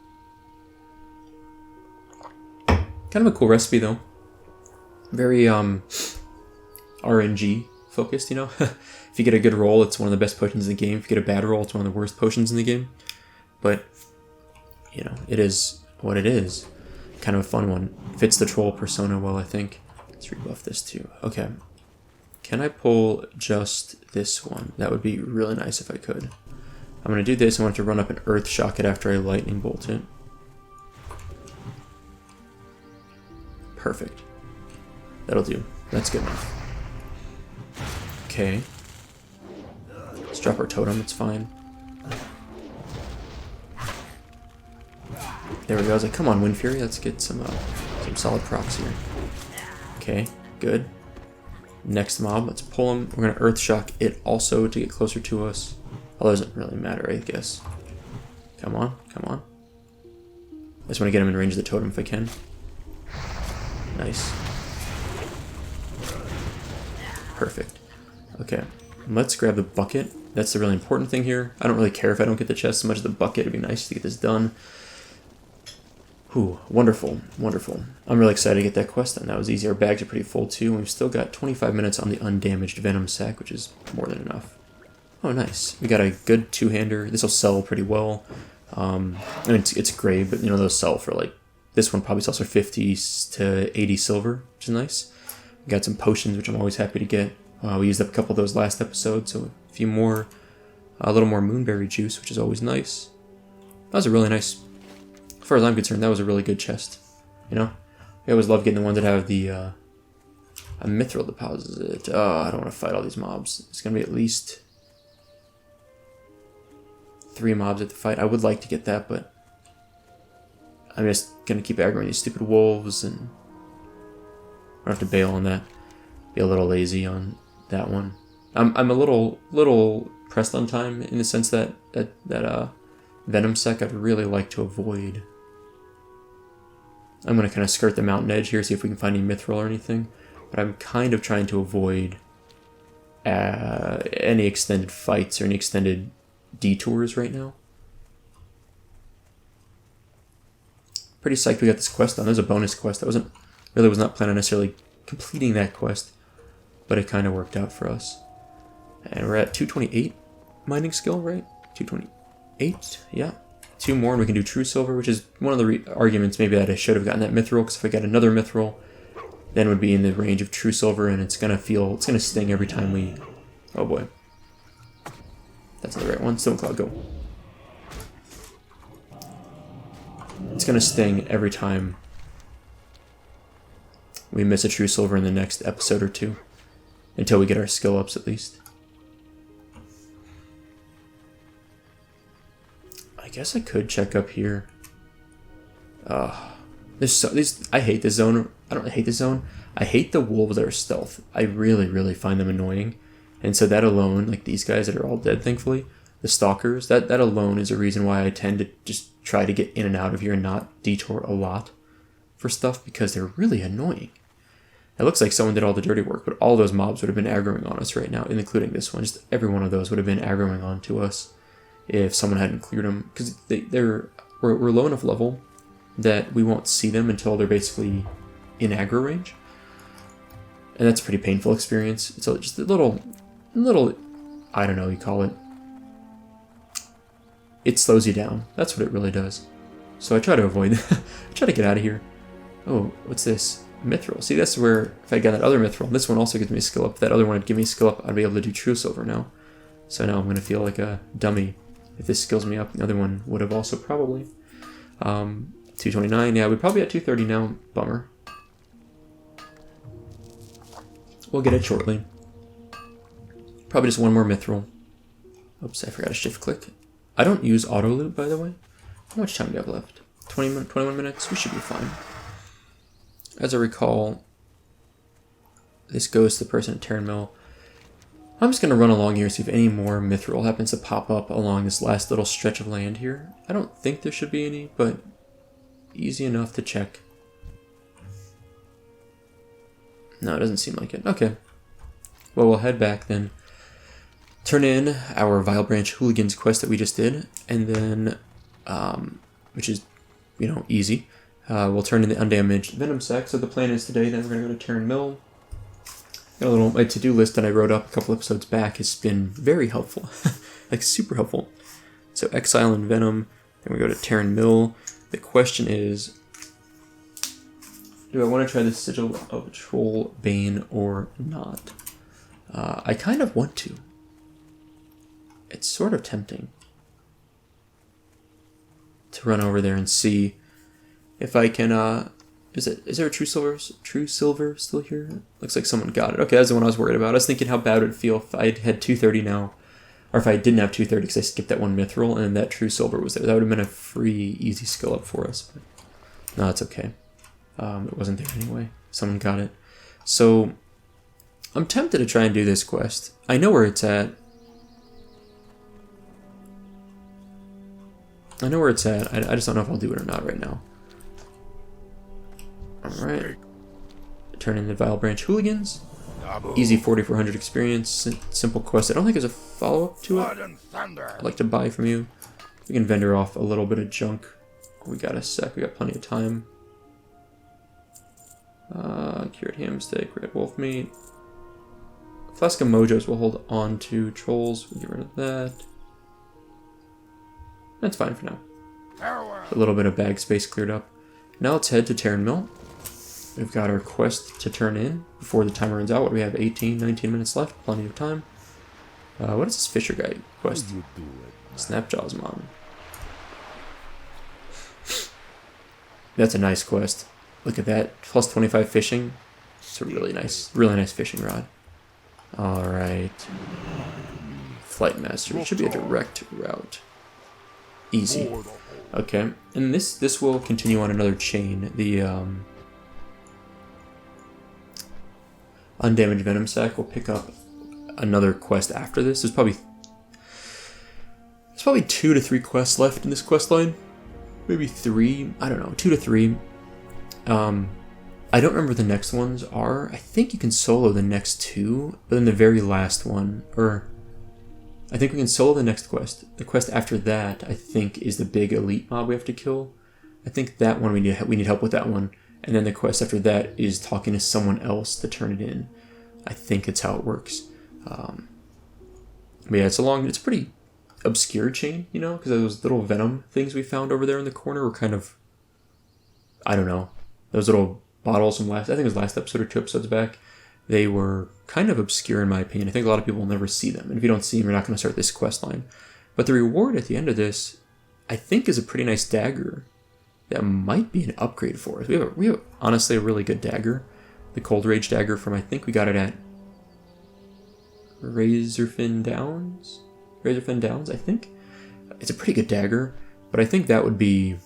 Kind of a cool recipe though. Very RNG focused, you know? If you get a good roll, it's one of the best potions in the game. If you get a bad roll, it's one of the worst potions in the game. But, you know, it is what it is. Kind of a fun one. Fits the troll persona well, I think. Let's rebuff this too. Okay. Can I pull just this one? That would be really nice if I could. I'm going to do this. I want to run up and earth shock it after I lightning bolt it. Perfect. That'll do. That's good enough. Okay. Let's drop our totem. It's fine. There we go. I was like, come on, Wind Fury. Let's get some solid procs here. Okay. Good. Next mob. Let's pull him. We're going to earth shock it also to get closer to us. Although it doesn't really matter, I guess. Come on. Come on. I just want to get him in range of the totem if I can. Nice. Perfect. Okay, let's grab the bucket. That's the really important thing here. I don't really care if I don't get the chest so much as the bucket. It'd be nice to get this done. Ooh, wonderful, wonderful. I'm really excited to get that quest done. That was easy. Our bags are pretty full too. We've still got 25 minutes on the undamaged venom sac, which is more than enough. Oh, nice. We got a good two-hander. This will sell pretty well. I mean, it's great, but you know, those sell for like, this one probably sells for 50 to 80 silver, which is nice. We got some potions, which I'm always happy to get. We used up a couple of those last episode, so a few more, a little more moonberry juice, which is always nice. That was a really nice, as far as I'm concerned, that was a really good chest. You know, I always love getting the ones that have the a mithril deposit. Oh, I don't want to fight all these mobs. It's gonna be at least 3 mobs at the fight. I would like to get that, but I'm just gonna keep aggroing these stupid wolves, and I have to bail on that. Be a little lazy on that one. I'm a little pressed on time in the sense that venom sec I'd really like to avoid. I'm gonna kind of skirt the mountain edge here, see if we can find any mithril or anything. But I'm kind of trying to avoid any extended fights or any extended detours right now. Pretty psyched we got this quest done. There's a bonus quest. I was not planning on necessarily completing that quest, but it kind of worked out for us. And we're at 228 mining skill, right? 228, yeah. 2 more and we can do true silver, which is one of the arguments maybe that I should have gotten that mithril, because if I got another mithril, then it would be in the range of true silver, and it's gonna sting every time we, oh boy. That's not the right one. Stone Cloud, go. It's gonna sting every time we miss a true silver in the next episode or 2. Until we get our skill ups, at least. I guess I could check up here. I hate this zone. I don't hate this zone. I hate the wolves that are stealth. I really, really find them annoying. And so that alone, like these guys that are all dead, thankfully, the stalkers, that alone is a reason why I tend to just try to get in and out of here and not detour a lot for stuff, because they're really annoying. It looks like someone did all the dirty work, but all those mobs would have been aggroing on us right now, including this one. Just every one of those would have been aggroing on to us if someone hadn't cleared them, because we're low enough level that we won't see them until they're basically in aggro range. And that's a pretty painful experience. So just a little, I don't know, you call it. It slows you down. That's what it really does. So I try to avoid that. I try to get out of here. Oh, what's this? Mithril. See, that's where, if I got that other mithril, this one also gives me a skill up. If that other one would give me a skill up, I'd be able to do true silver now. So now I'm going to feel like a dummy if this skills me up. The other one would have also probably. 229, yeah, we're probably at 230 now. Bummer. We'll get it shortly. Probably just one more mithril. Oops, I forgot to shift click. I don't use auto loot, by the way. How much time do I have left? 21 minutes? We should be fine. As I recall, this goes to the person at Tarren Mill. I'm just going to run along here, see if any more mithril happens to pop up along this last little stretch of land here. I don't think there should be any, but easy enough to check. No, it doesn't seem like it. Okay. Well, we'll head back then. Turn in our Vile Branch Hooligans quest that we just did, and then, which is, you know, easy. We'll turn in the undamaged venom sac. So the plan is today, then we're going to go to Tarren Mill. Got a little, my to-do list that I wrote up a couple episodes back has been very helpful. Like, super helpful. So Exile and Venom, then we go to Tarren Mill. The question is, do I want to try the Sigil of Troll Bane or not? I kind of want to. It's sort of tempting to run over there and see if I can, is there a True Silver still here? Looks like someone got it. Okay, that's the one I was worried about. I was thinking how bad it would feel if I had 230 now, or if I didn't have 230 because I skipped that one mithril and that True Silver was there. That would have been a free, easy skill up for us. But no, it's okay. It wasn't there anyway. Someone got it. So I'm tempted to try and do this quest. I know where it's at. I just don't know if I'll do it or not right now. Alright. Turn in the Vile Branch Hooligans. Easy 4,400 experience. Simple quest. I don't think there's a follow-up to it. I'd like to buy from you. We can vendor off a little bit of junk. We got a sec. We got plenty of time. Cured ham steak. Red wolf meat. Flask of Mojos we'll hold on to. Trolls. We'll get rid of that. That's fine for now. A little bit of bag space cleared up. Now let's head to Tarren Mill. We've got our quest to turn in before the timer runs out. What do we have? 18, 19 minutes left. Plenty of time. What is this Fisher guy quest? Snapjaw's mom. That's a nice quest. Look at that. Plus 25 fishing. It's a really nice fishing rod. Alright. Flight Master. It should be a direct route. Easy. Okay. And this will continue on another chain. The Undamaged Venom Sac will pick up another quest after this. There's probably 2 to 3 quests left in this quest line. Maybe 3. I don't know. 2 to 3. I don't remember what the next ones are. I think you can solo the next 2, but then the very last one, or I think we can solo the next quest. The quest after that, I think, is the big elite mob we have to kill. I think that one we need help with that one. And then the quest after that is talking to someone else to turn it in. I think it's how it works. But yeah, it's a pretty obscure chain, you know, because those little venom things we found over there in the corner were kind of, I don't know, those little bottles from I think it was last episode or 2 episodes back. They were kind of obscure in my opinion. I think a lot of people will never see them. And if you don't see them, you're not going to start this quest line. But the reward at the end of this, I think, is a pretty nice dagger. That might be an upgrade for us. We have honestly a really good dagger. The Cold Rage dagger from, I think we got it at Razorfin Downs, I think. It's a pretty good dagger, but I think that would be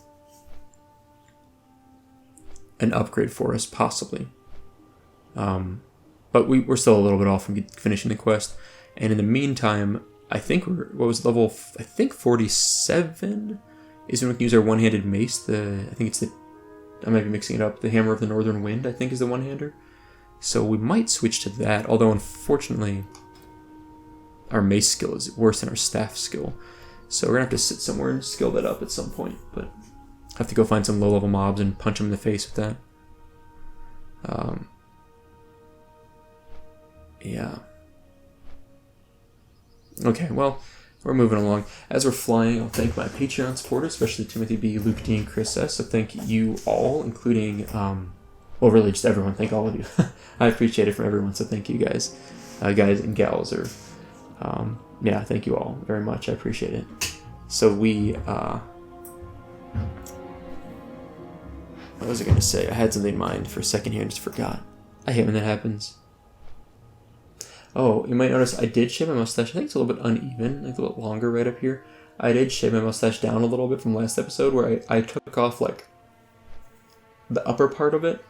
an upgrade for us, possibly. But we're still a little bit off from finishing the quest. And in the meantime, I think level 47 is when we can use our one-handed mace. I might be mixing it up. The Hammer of the Northern Wind, I think, is the one-hander. So we might switch to that, although unfortunately our mace skill is worse than our staff skill. So we're going to have to sit somewhere and skill that up at some point, but I have to go find some low-level mobs and punch them in the face with that. Yeah. Okay, well, we're moving along. As we're flying, I'll thank my Patreon supporters, especially Timothy B, Luke D, and Chris S. So thank you all, including, well, really just everyone. Thank all of you. I appreciate it from everyone, so thank you guys. Guys and gals, or, yeah, thank you all very much. I appreciate it. So we, what was I going to say? I had something in mind for a second here and just forgot. I hate when that happens. Oh, you might notice I did shave my mustache. I think it's a little bit uneven, like a little longer right up here. I did shave my mustache down a little bit from last episode where I took off like the upper part of it.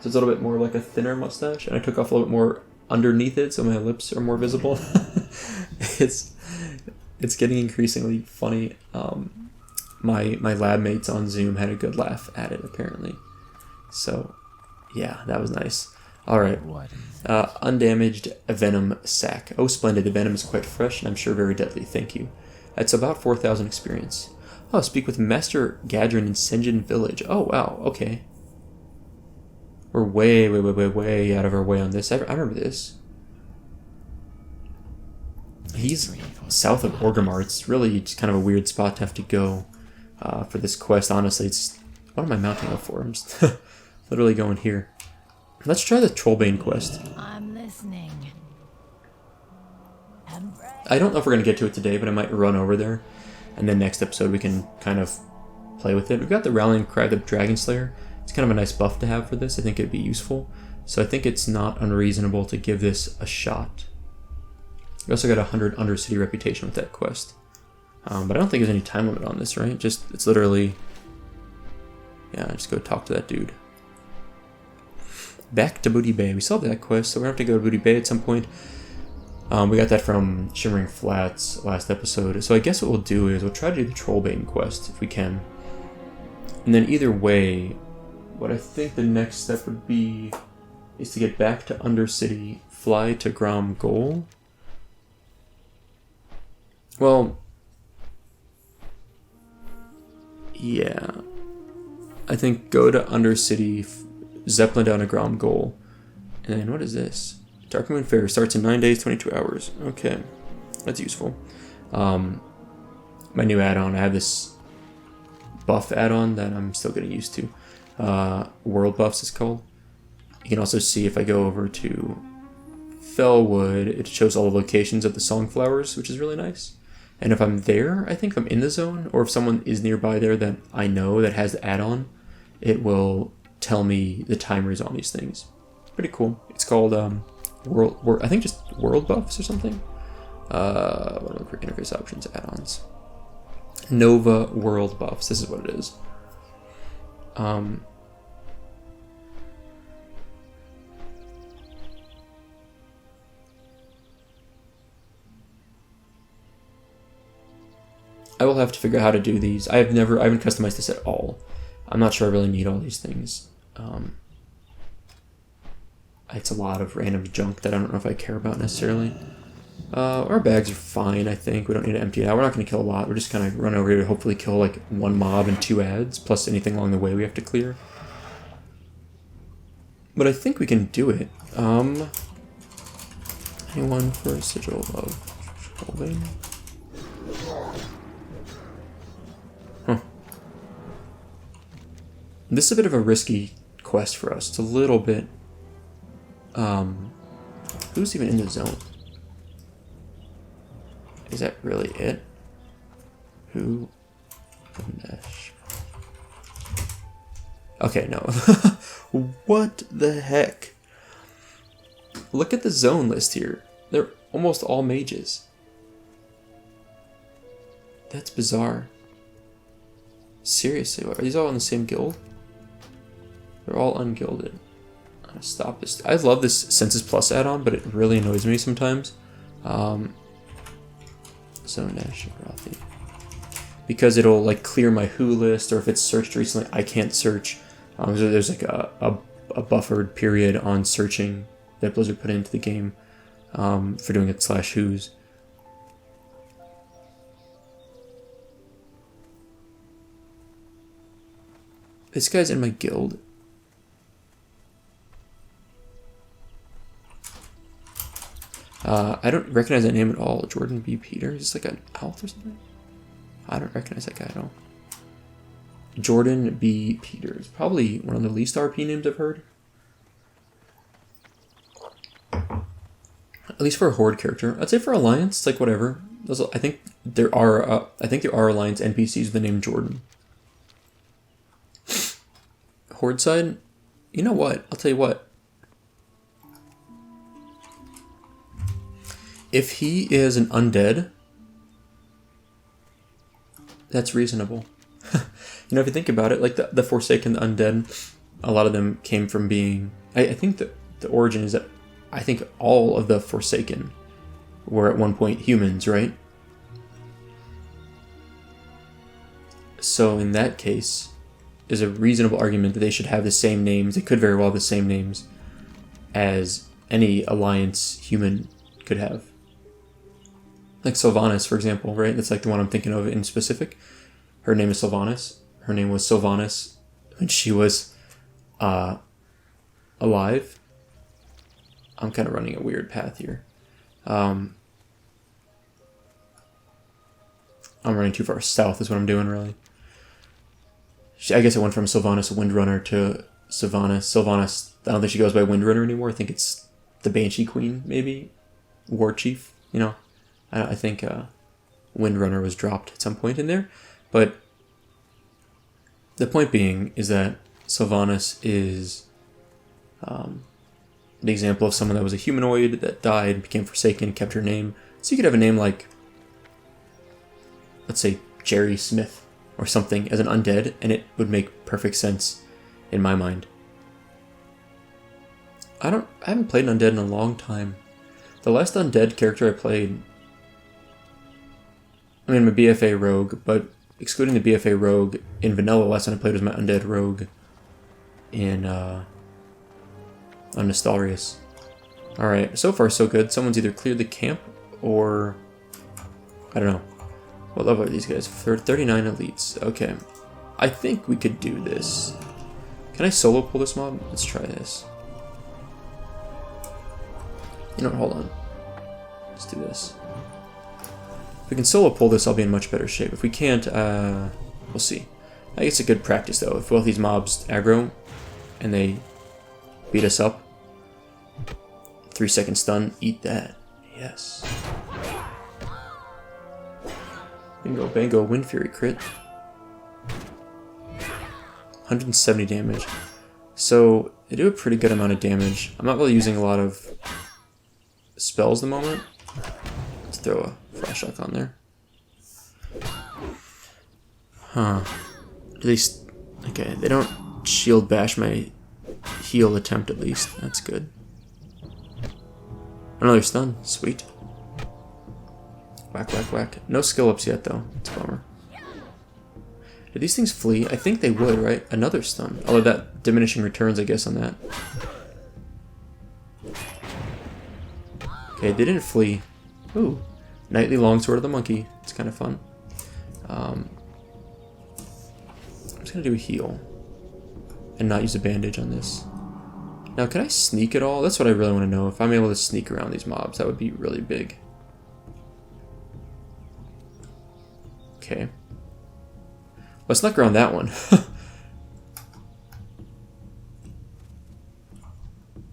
So it's a little bit more like a thinner mustache. And I took off a little bit more underneath it so my lips are more visible. It's getting increasingly funny. My lab mates on Zoom had a good laugh at it apparently. So yeah, that was nice. Alright. Undamaged venom sac. Oh, splendid. The venom is quite fresh and I'm sure very deadly. Thank you. That's about 4,000 experience. Oh, speak with Master Gadrin in Senjin Village. Oh, wow. Okay. We're way out of our way on this. I remember this. He's south of Orgrimmar. It's really just kind of a weird spot to have to go for this quest. Honestly, it's... What am I mounting up for? I'm just literally going here. Let's try the Trollbane quest. I'm listening. I don't know if we're going to get to it today, but I might run over there. And then next episode we can kind of play with it. We've got the Rallying Cry of the Dragon Slayer. It's kind of a nice buff to have for this. I think it'd be useful. So I think it's not unreasonable to give this a shot. We also got 100 Undercity reputation with that quest. But I don't think there's any time limit on this, right? It's literally... Yeah, just go talk to that dude. Back to Booty Bay. We still have that quest, so we're going to have to go to Booty Bay at some point. We got that from Shimmering Flats last episode. So I guess what we'll do is we'll try to do the Trollbane quest if we can. And then either way, what I think the next step would be is to get back to Undercity, fly to Grom Goal. Well, yeah. I think go to Undercity, Zeppelin down to Grom Goal. And then what is this? Darkmoon Fair starts in 9 days, 22 hours. Okay, that's useful. My new add-on, I have this buff add-on that I'm still getting used to. World Buffs is called. You can also see if I go over to Fellwood, it shows all the locations of the Songflowers, which is really nice. And if I'm there, I think if I'm in the zone, or if someone is nearby there that I know that has the add-on, it will tell me the timers on these things. Pretty cool. It's called I think just World Buffs or something. What are the quick interface options? Add-ons. Nova World Buffs. This is what it is. I will have to figure out how to do these. I haven't customized this at all. I'm not sure I really need all these things. It's a lot of random junk that I don't know if I care about necessarily. Our bags are fine, I think. We don't need to empty it out. We're not going to kill a lot. We're just going to run over here to hopefully kill like 1 mob and 2 ads, plus anything along the way we have to clear. But I think we can do it. Anyone for a sigil of Trollbane? Huh. This is a bit of a risky quest for us. It's a little bit... who's even in the zone? Is that really it? Who? Mesh. Okay, no. What the heck? Look at the zone list here. They're almost all mages. That's bizarre. Seriously, are these all in the same guild? They're all ungilded. I'm gonna stop this. I love this Census Plus add-on, but it really annoys me sometimes. Zone Dash Rothy. Because it'll like clear my who list, or if it's searched recently, I can't search. So there's like a buffered period on searching that Blizzard put into the game for doing it /who's. This guy's in my guild. I don't recognize that name at all. Jordan B. Peters. Is this like an elf or something? I don't recognize that guy at all. Jordan B. Peters. Probably one of the least RP names I've heard. At least for a Horde character. I'd say for Alliance, it's like whatever. I think there are Alliance NPCs with the name Jordan. Horde side? You know what? I'll tell you what. If he is an undead, that's reasonable. You know, if you think about it, like the Forsaken, the undead, a lot of them came from being... I think that the origin is that I think all of the Forsaken were at one point humans, right? So in that case, there's a reasonable argument that they should have the same names. They could very well have the same names as any alliance human could have. Like Sylvanas, for example, right? That's like the one I'm thinking of in specific. Her name is Sylvanas. Her name was Sylvanas when she was alive. I'm kind of running a weird path here. I'm running too far south is what I'm doing, really. I guess it went from Sylvanas Windrunner to Sylvanas. I don't think she goes by Windrunner anymore. I think it's the Banshee Queen, maybe? War Chief, you know? I think Windrunner was dropped at some point in there. But the point being is that Sylvanas is the example of someone that was a humanoid that died, became forsaken, kept her name. So you could have a name like, let's say, Jerry Smith or something as an undead, and it would make perfect sense in my mind. I haven't played an undead in a long time. The last undead character I played, I mean, I'm a BFA rogue, but excluding the BFA rogue, in vanilla, the last one I played was my undead rogue in on Nostalrius. Alright, so far so good. Someone's either cleared the camp or I don't know. What level are these guys? 39 elites. Okay. I think we could do this. Can I solo pull this mob? Let's try this. You know what, hold on. Let's do this. If we can solo pull this, I'll be in much better shape. If we can't, we'll see. I think it's a good practice, though. If both these mobs aggro and they beat us up, 3-second stun, eat that. Yes. Bingo, bango, Wind Fury crit. 170 damage. So, they do a pretty good amount of damage. I'm not really using a lot of spells at the moment. Let's throw a Frost Shock on there. Huh. Do they... Okay, they don't shield bash my heal attempt at least. That's good. Another stun. Sweet. Whack, whack, whack. No skill ups yet, though. It's a bummer. Did these things flee? I think they would, right? Another stun. Although that diminishing returns, I guess, on that. Okay, they didn't flee. Ooh. Nightly Longsword of the Monkey. It's kind of fun. I'm just going to do a heal. And not use a bandage on this. Now, can I sneak at all? That's what I really want to know. If I'm able to sneak around these mobs, that would be really big. Okay. Let's snuck around that one.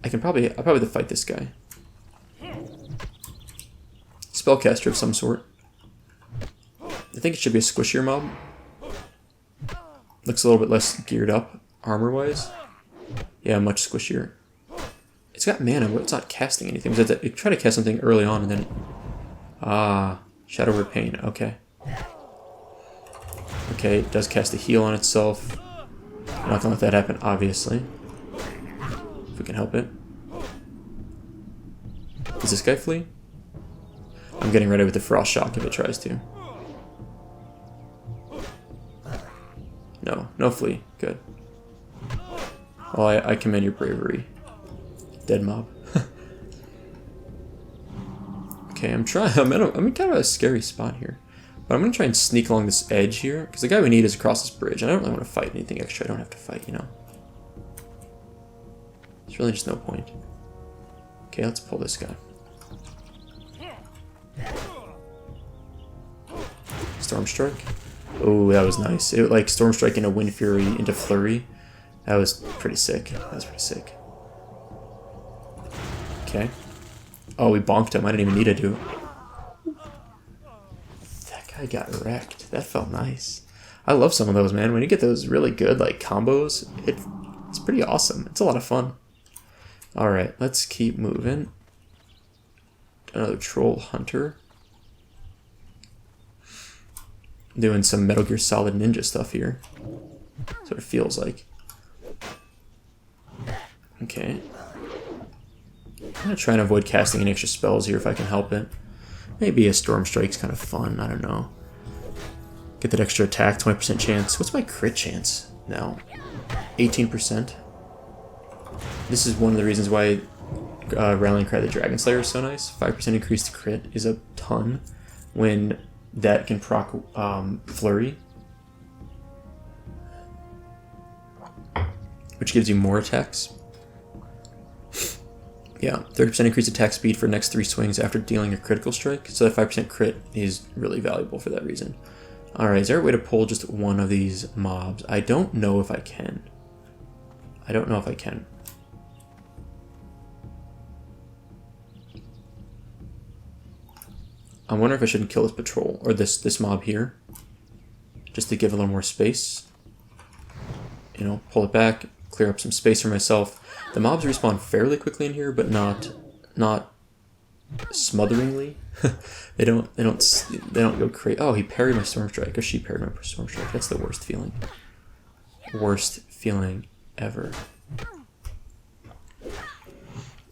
I'll probably have to fight this guy. Spellcaster of some sort. I think it should be a squishier mob. Looks a little bit less geared up, armor-wise. Yeah, much squishier. It's got mana, but it's not casting anything. It tried to cast something early on and then... Ah, Shadow Word Pain. Okay. Okay, it does cast a heal on itself. I'm not gonna let that happen, obviously. If we can help it. Does this guy flee? I'm getting ready with the Frost Shock if it tries to. No, no flee. Good. Well, I commend your bravery. Dead mob. Okay, I'm in kind of a scary spot here. But I'm going to try and sneak along this edge here, because the guy we need is across this bridge, and I don't really want to fight anything extra I don't have to fight, you know? There's really just no point. Okay, let's pull this guy. Storm Strike. Oh, that was nice. It like Storm Strike into Wind Fury into Flurry. That was pretty sick. Okay. Oh, we bonked him. I didn't even need to do it. That guy got wrecked. That felt nice. I love some of those, man. When you get those really good like combos, it's pretty awesome. It's a lot of fun. Alright, let's keep moving. Another Troll Hunter. Doing some Metal Gear Solid Ninja stuff here. That's what it feels like. Okay. I'm gonna try and avoid casting any extra spells here if I can help it. Maybe a Storm Strike's kind of fun, I don't know. Get that extra attack, 20% chance. What's my crit chance now? 18%. This is one of the reasons why Rallying Cry the Dragon Slayer is so nice. 5% increased crit is a ton when that can proc Flurry, which gives you more attacks. Yeah, 30% increased attack speed for next 3 swings after dealing a critical strike. So that 5% crit is really valuable for that reason. Alright, is there a way to pull just one of these mobs? I don't know if I can. I don't know if I can. I wonder if I shouldn't kill this patrol, or this mob here. Just to give a little more space. You know, pull it back, clear up some space for myself. The mobs respawn fairly quickly in here, but not smotheringly. they don't go crazy. Oh, he parried my storm strike, or she parried my storm strike. That's the worst feeling. Worst feeling ever. I'm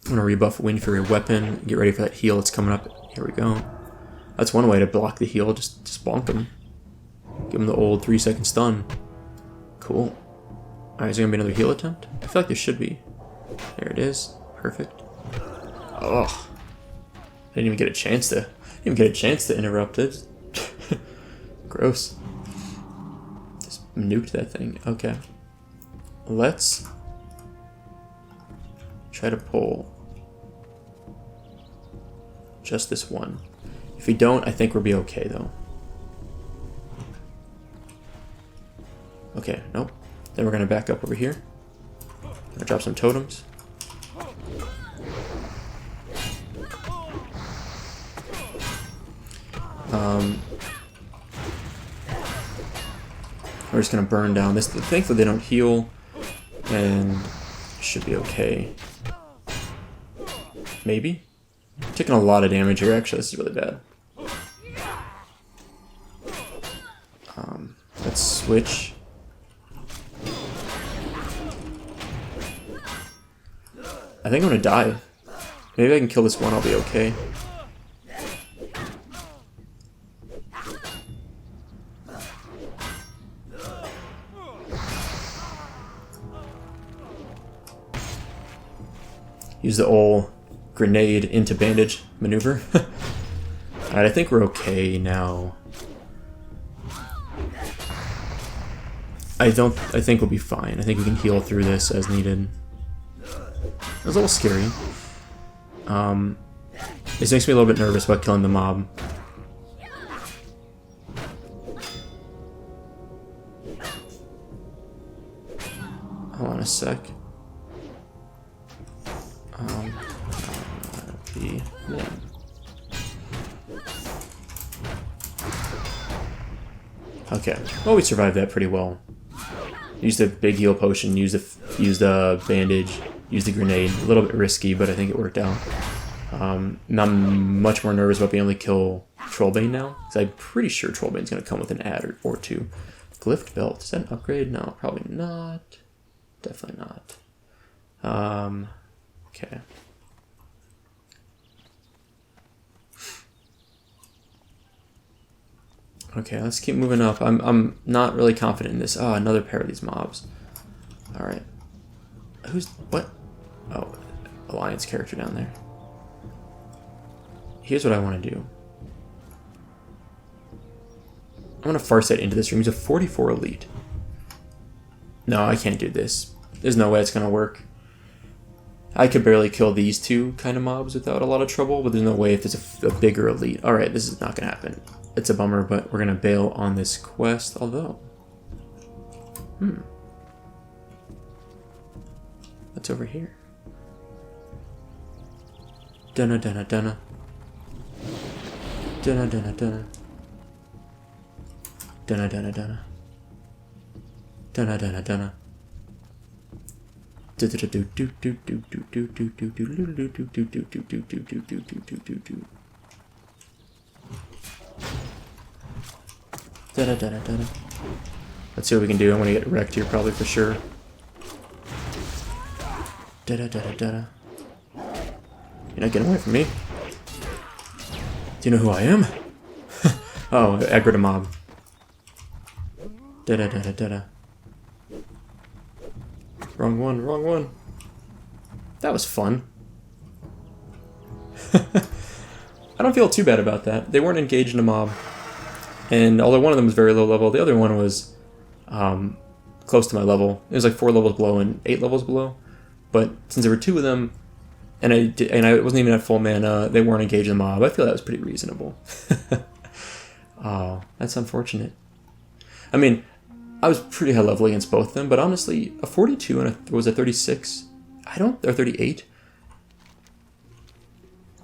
gonna rebuff Wind Fury weapon. Get ready for that heal that's coming up. Here we go. That's one way to block the heal. Just bonk him. Give him the old 3-second stun. Cool. Alright, is there gonna be another heal attempt? I feel like there should be. There it is. Perfect. Oh, I didn't even get a chance to interrupt it. Gross. Just nuked that thing. Okay. Let's try to pull just this one. If we don't, I think we'll be okay though. Okay, nope. Then we're gonna back up over here. Gonna drop some totems. We're just gonna burn down this. Thankfully they don't heal, and should be okay. Maybe? I'm taking a lot of damage here, actually. This is really bad. Let's switch. I think I'm gonna die. Maybe I can kill this one, I'll be okay. Use the old grenade into bandage maneuver. Alright, I think we're okay now. I think we'll be fine. I think we can heal through this as needed. It was a little scary. This makes me a little bit nervous about killing the mob. Hold on a sec. Yeah. Okay. Well, we survived that pretty well. Used a big heal potion. Used the bandage. Used the grenade. A little bit risky, but I think it worked out. Now I'm much more nervous about being able to kill Trollbane now, because I'm pretty sure Trollbane's going to come with an add or two. Glyphed belt. Is that an upgrade? No, probably not. Definitely not. Okay. Okay, let's keep moving up. I'm not really confident in this. Oh, another pair of these mobs. Alright. What? Oh, Alliance character down there. Here's what I want to do. I'm going to Farsight into this room. He's a 44 elite. No, I can't do this. There's no way it's going to work. I could barely kill these two kind of mobs without a lot of trouble, but there's no way if there's a bigger elite. Alright, this is not going to happen. It's a bummer, but we're going to bail on this quest, although... What's over here? Dunna dunna dunna. Dunna dunna dunna. Dunna dunna dunna. Dunna dunna dunna. Let's see what we can do. I'm gonna get wrecked here probably for sure. You're not getting away from me. Do you know who I am? Oh, aggroed a mob. Wrong one, wrong one. That was fun. I don't feel too bad about that. They weren't engaged in a mob. And although one of them was very low level, the other one was close to my level. It was like 4 levels below and 8 levels below. But since there were 2 of them, and I wasn't even at full mana, they weren't engaged in the mob, I feel that was pretty reasonable. Oh, that's unfortunate. I mean, I was pretty high level against both of them, but honestly, a 42 and was a 36, or 38?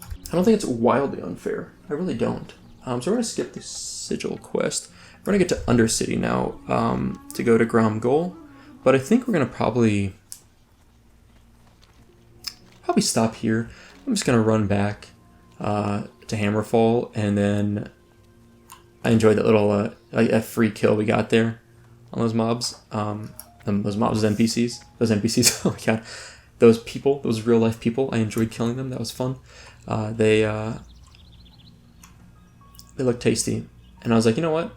I don't think it's wildly unfair. I really don't. So we're going to skip the Sigil quest. We're going to get to Undercity now to go to Grom Goal, but I think we're going to probably stop here. I'm just going to run back to Hammerfall, and then I enjoyed that little a free kill we got there on those mobs. Those mobs, those NPCs, oh my god. Those people, those real life people, I enjoyed killing them. That was fun. They look tasty. And I was like, you know what? I'm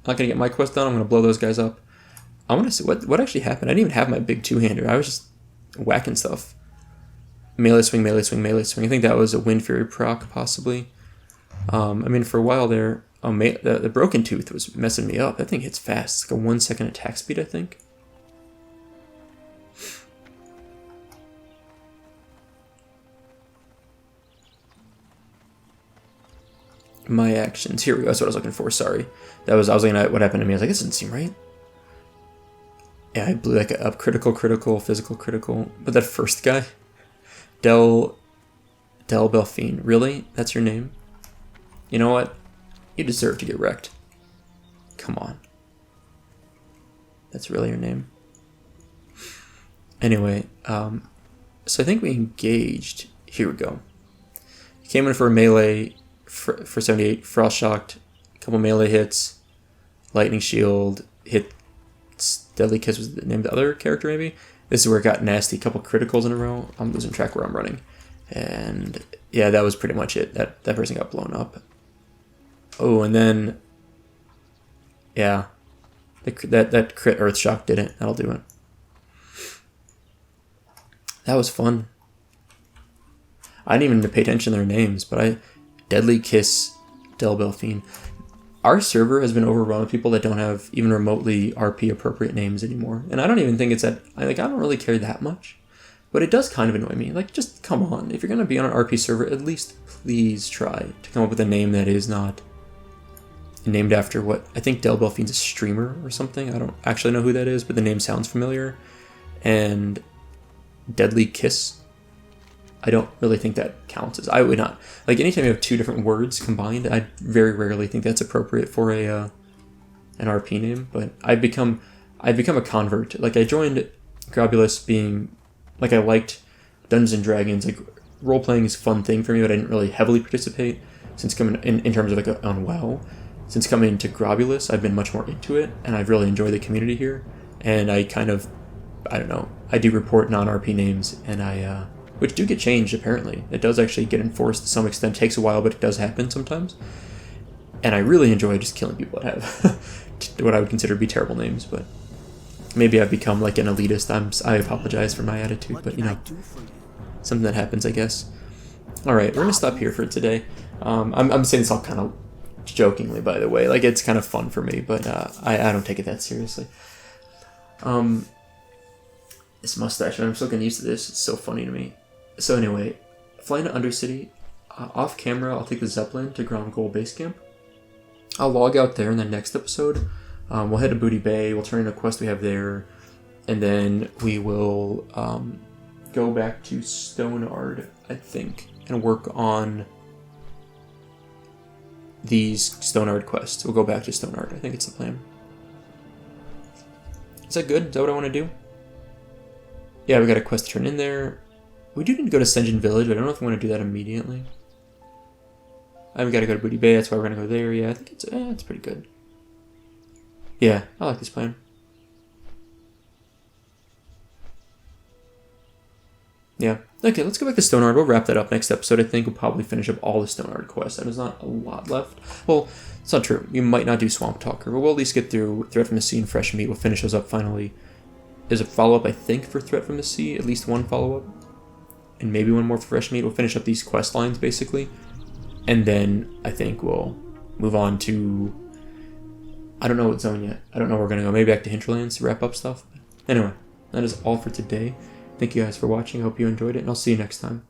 not going to get my quest done. I'm going to blow those guys up. I want to see what actually happened. I didn't even have my big two-hander. I was just whacking stuff. Melee swing, melee swing, melee swing. I think that was a Wind Fury proc, possibly. I mean, for a while there, the Broken Tooth was messing me up. That thing hits fast. It's like a 1 second attack speed, I think. My actions. Here we go. That's what I was looking for. Sorry. I was looking at what happened to me. I was like, this doesn't seem right. Yeah, I blew like up critical, physical, critical. But that first guy, Del Belfine. Really? That's your name? You know what? You deserve to get wrecked. Come on. That's really your name. Anyway, so I think we engaged. Here we go. Came in for a melee for 78, frost shocked, a couple melee hits, lightning shield, hit deadly kiss was the name of the other character maybe. This is where it got nasty, a couple criticals in a row. I'm losing track where I'm running. And yeah, that was pretty much it. That person got blown up. Oh, and then yeah, that crit earth shock did it. That'll do it. That was fun. I didn't even pay attention to their names, but Deadly Kiss, Del Belfine. Our server has been overrun with people that don't have even remotely RP appropriate names anymore. And I don't even think it's that, I don't really care that much. But it does kind of annoy me. Like, just come on. If you're going to be on an RP server, at least please try to come up with a name that is not named after what, I think Del Belfine's a streamer or something. I don't actually know who that is, but the name sounds familiar. And Deadly Kiss, I don't really think that counts as, I would not, like anytime you have 2 different words combined, I very rarely think that's appropriate for an RP name, but I've become a convert. Like I joined Grobulus being, like I liked Dungeons and Dragons, like role-playing is a fun thing for me, but I didn't really heavily participate since coming, in terms of like on WoW. Since coming to Grobulus, I've been much more into it, and I've really enjoyed the community here, and I kind of, I don't know, I do report non-RP names, and which do get changed, apparently. It does actually get enforced to some extent. It takes a while, but it does happen sometimes. And I really enjoy just killing people that have what I would consider to be terrible names, but maybe I've become like an elitist. I apologize for my attitude, but you know, something that happens, I guess. Alright, we're going to stop here for today. I'm saying this all kind of jokingly, by the way. Like, it's kind of fun for me, but I don't take it that seriously. This mustache, man, I'm still getting used to this. It's so funny to me. So anyway, flying to Undercity. Off camera, I'll take the Zeppelin to Ground Goal Base Camp. I'll log out there in the next episode. We'll head to Booty Bay. We'll turn in a quest we have there. And then we will go back to Stoneard, I think, and work on these Stoneard quests. We'll go back to Stoneard. I think it's the plan. Is that good? Is that what I want to do? Yeah, we got a quest to turn in there. We do need to go to Senjin Village, but I don't know if we want to do that immediately. We got to go to Booty Bay, that's why we're going to go there. Yeah, I think it's pretty good. Yeah, I like this plan. Yeah. Okay, let's go back to Stoneard. We'll wrap that up next episode. I think we'll probably finish up all the Stoneard quests. There's not a lot left. Well, it's not true. You might not do Swamp Talker, but we'll at least get through Threat from the Sea and Fresh Meat. We'll finish those up finally. There's a follow-up, I think, for Threat from the Sea. At least one follow-up. and maybe one more for fresh meat. We'll finish up these quest lines basically, and then I think we'll move on to, I don't know what zone yet. I don't know where we're gonna go. Maybe back to Hinterlands to wrap up stuff. Anyway, that is all for today. Thank you guys for watching. I hope you enjoyed it, and I'll see you next time.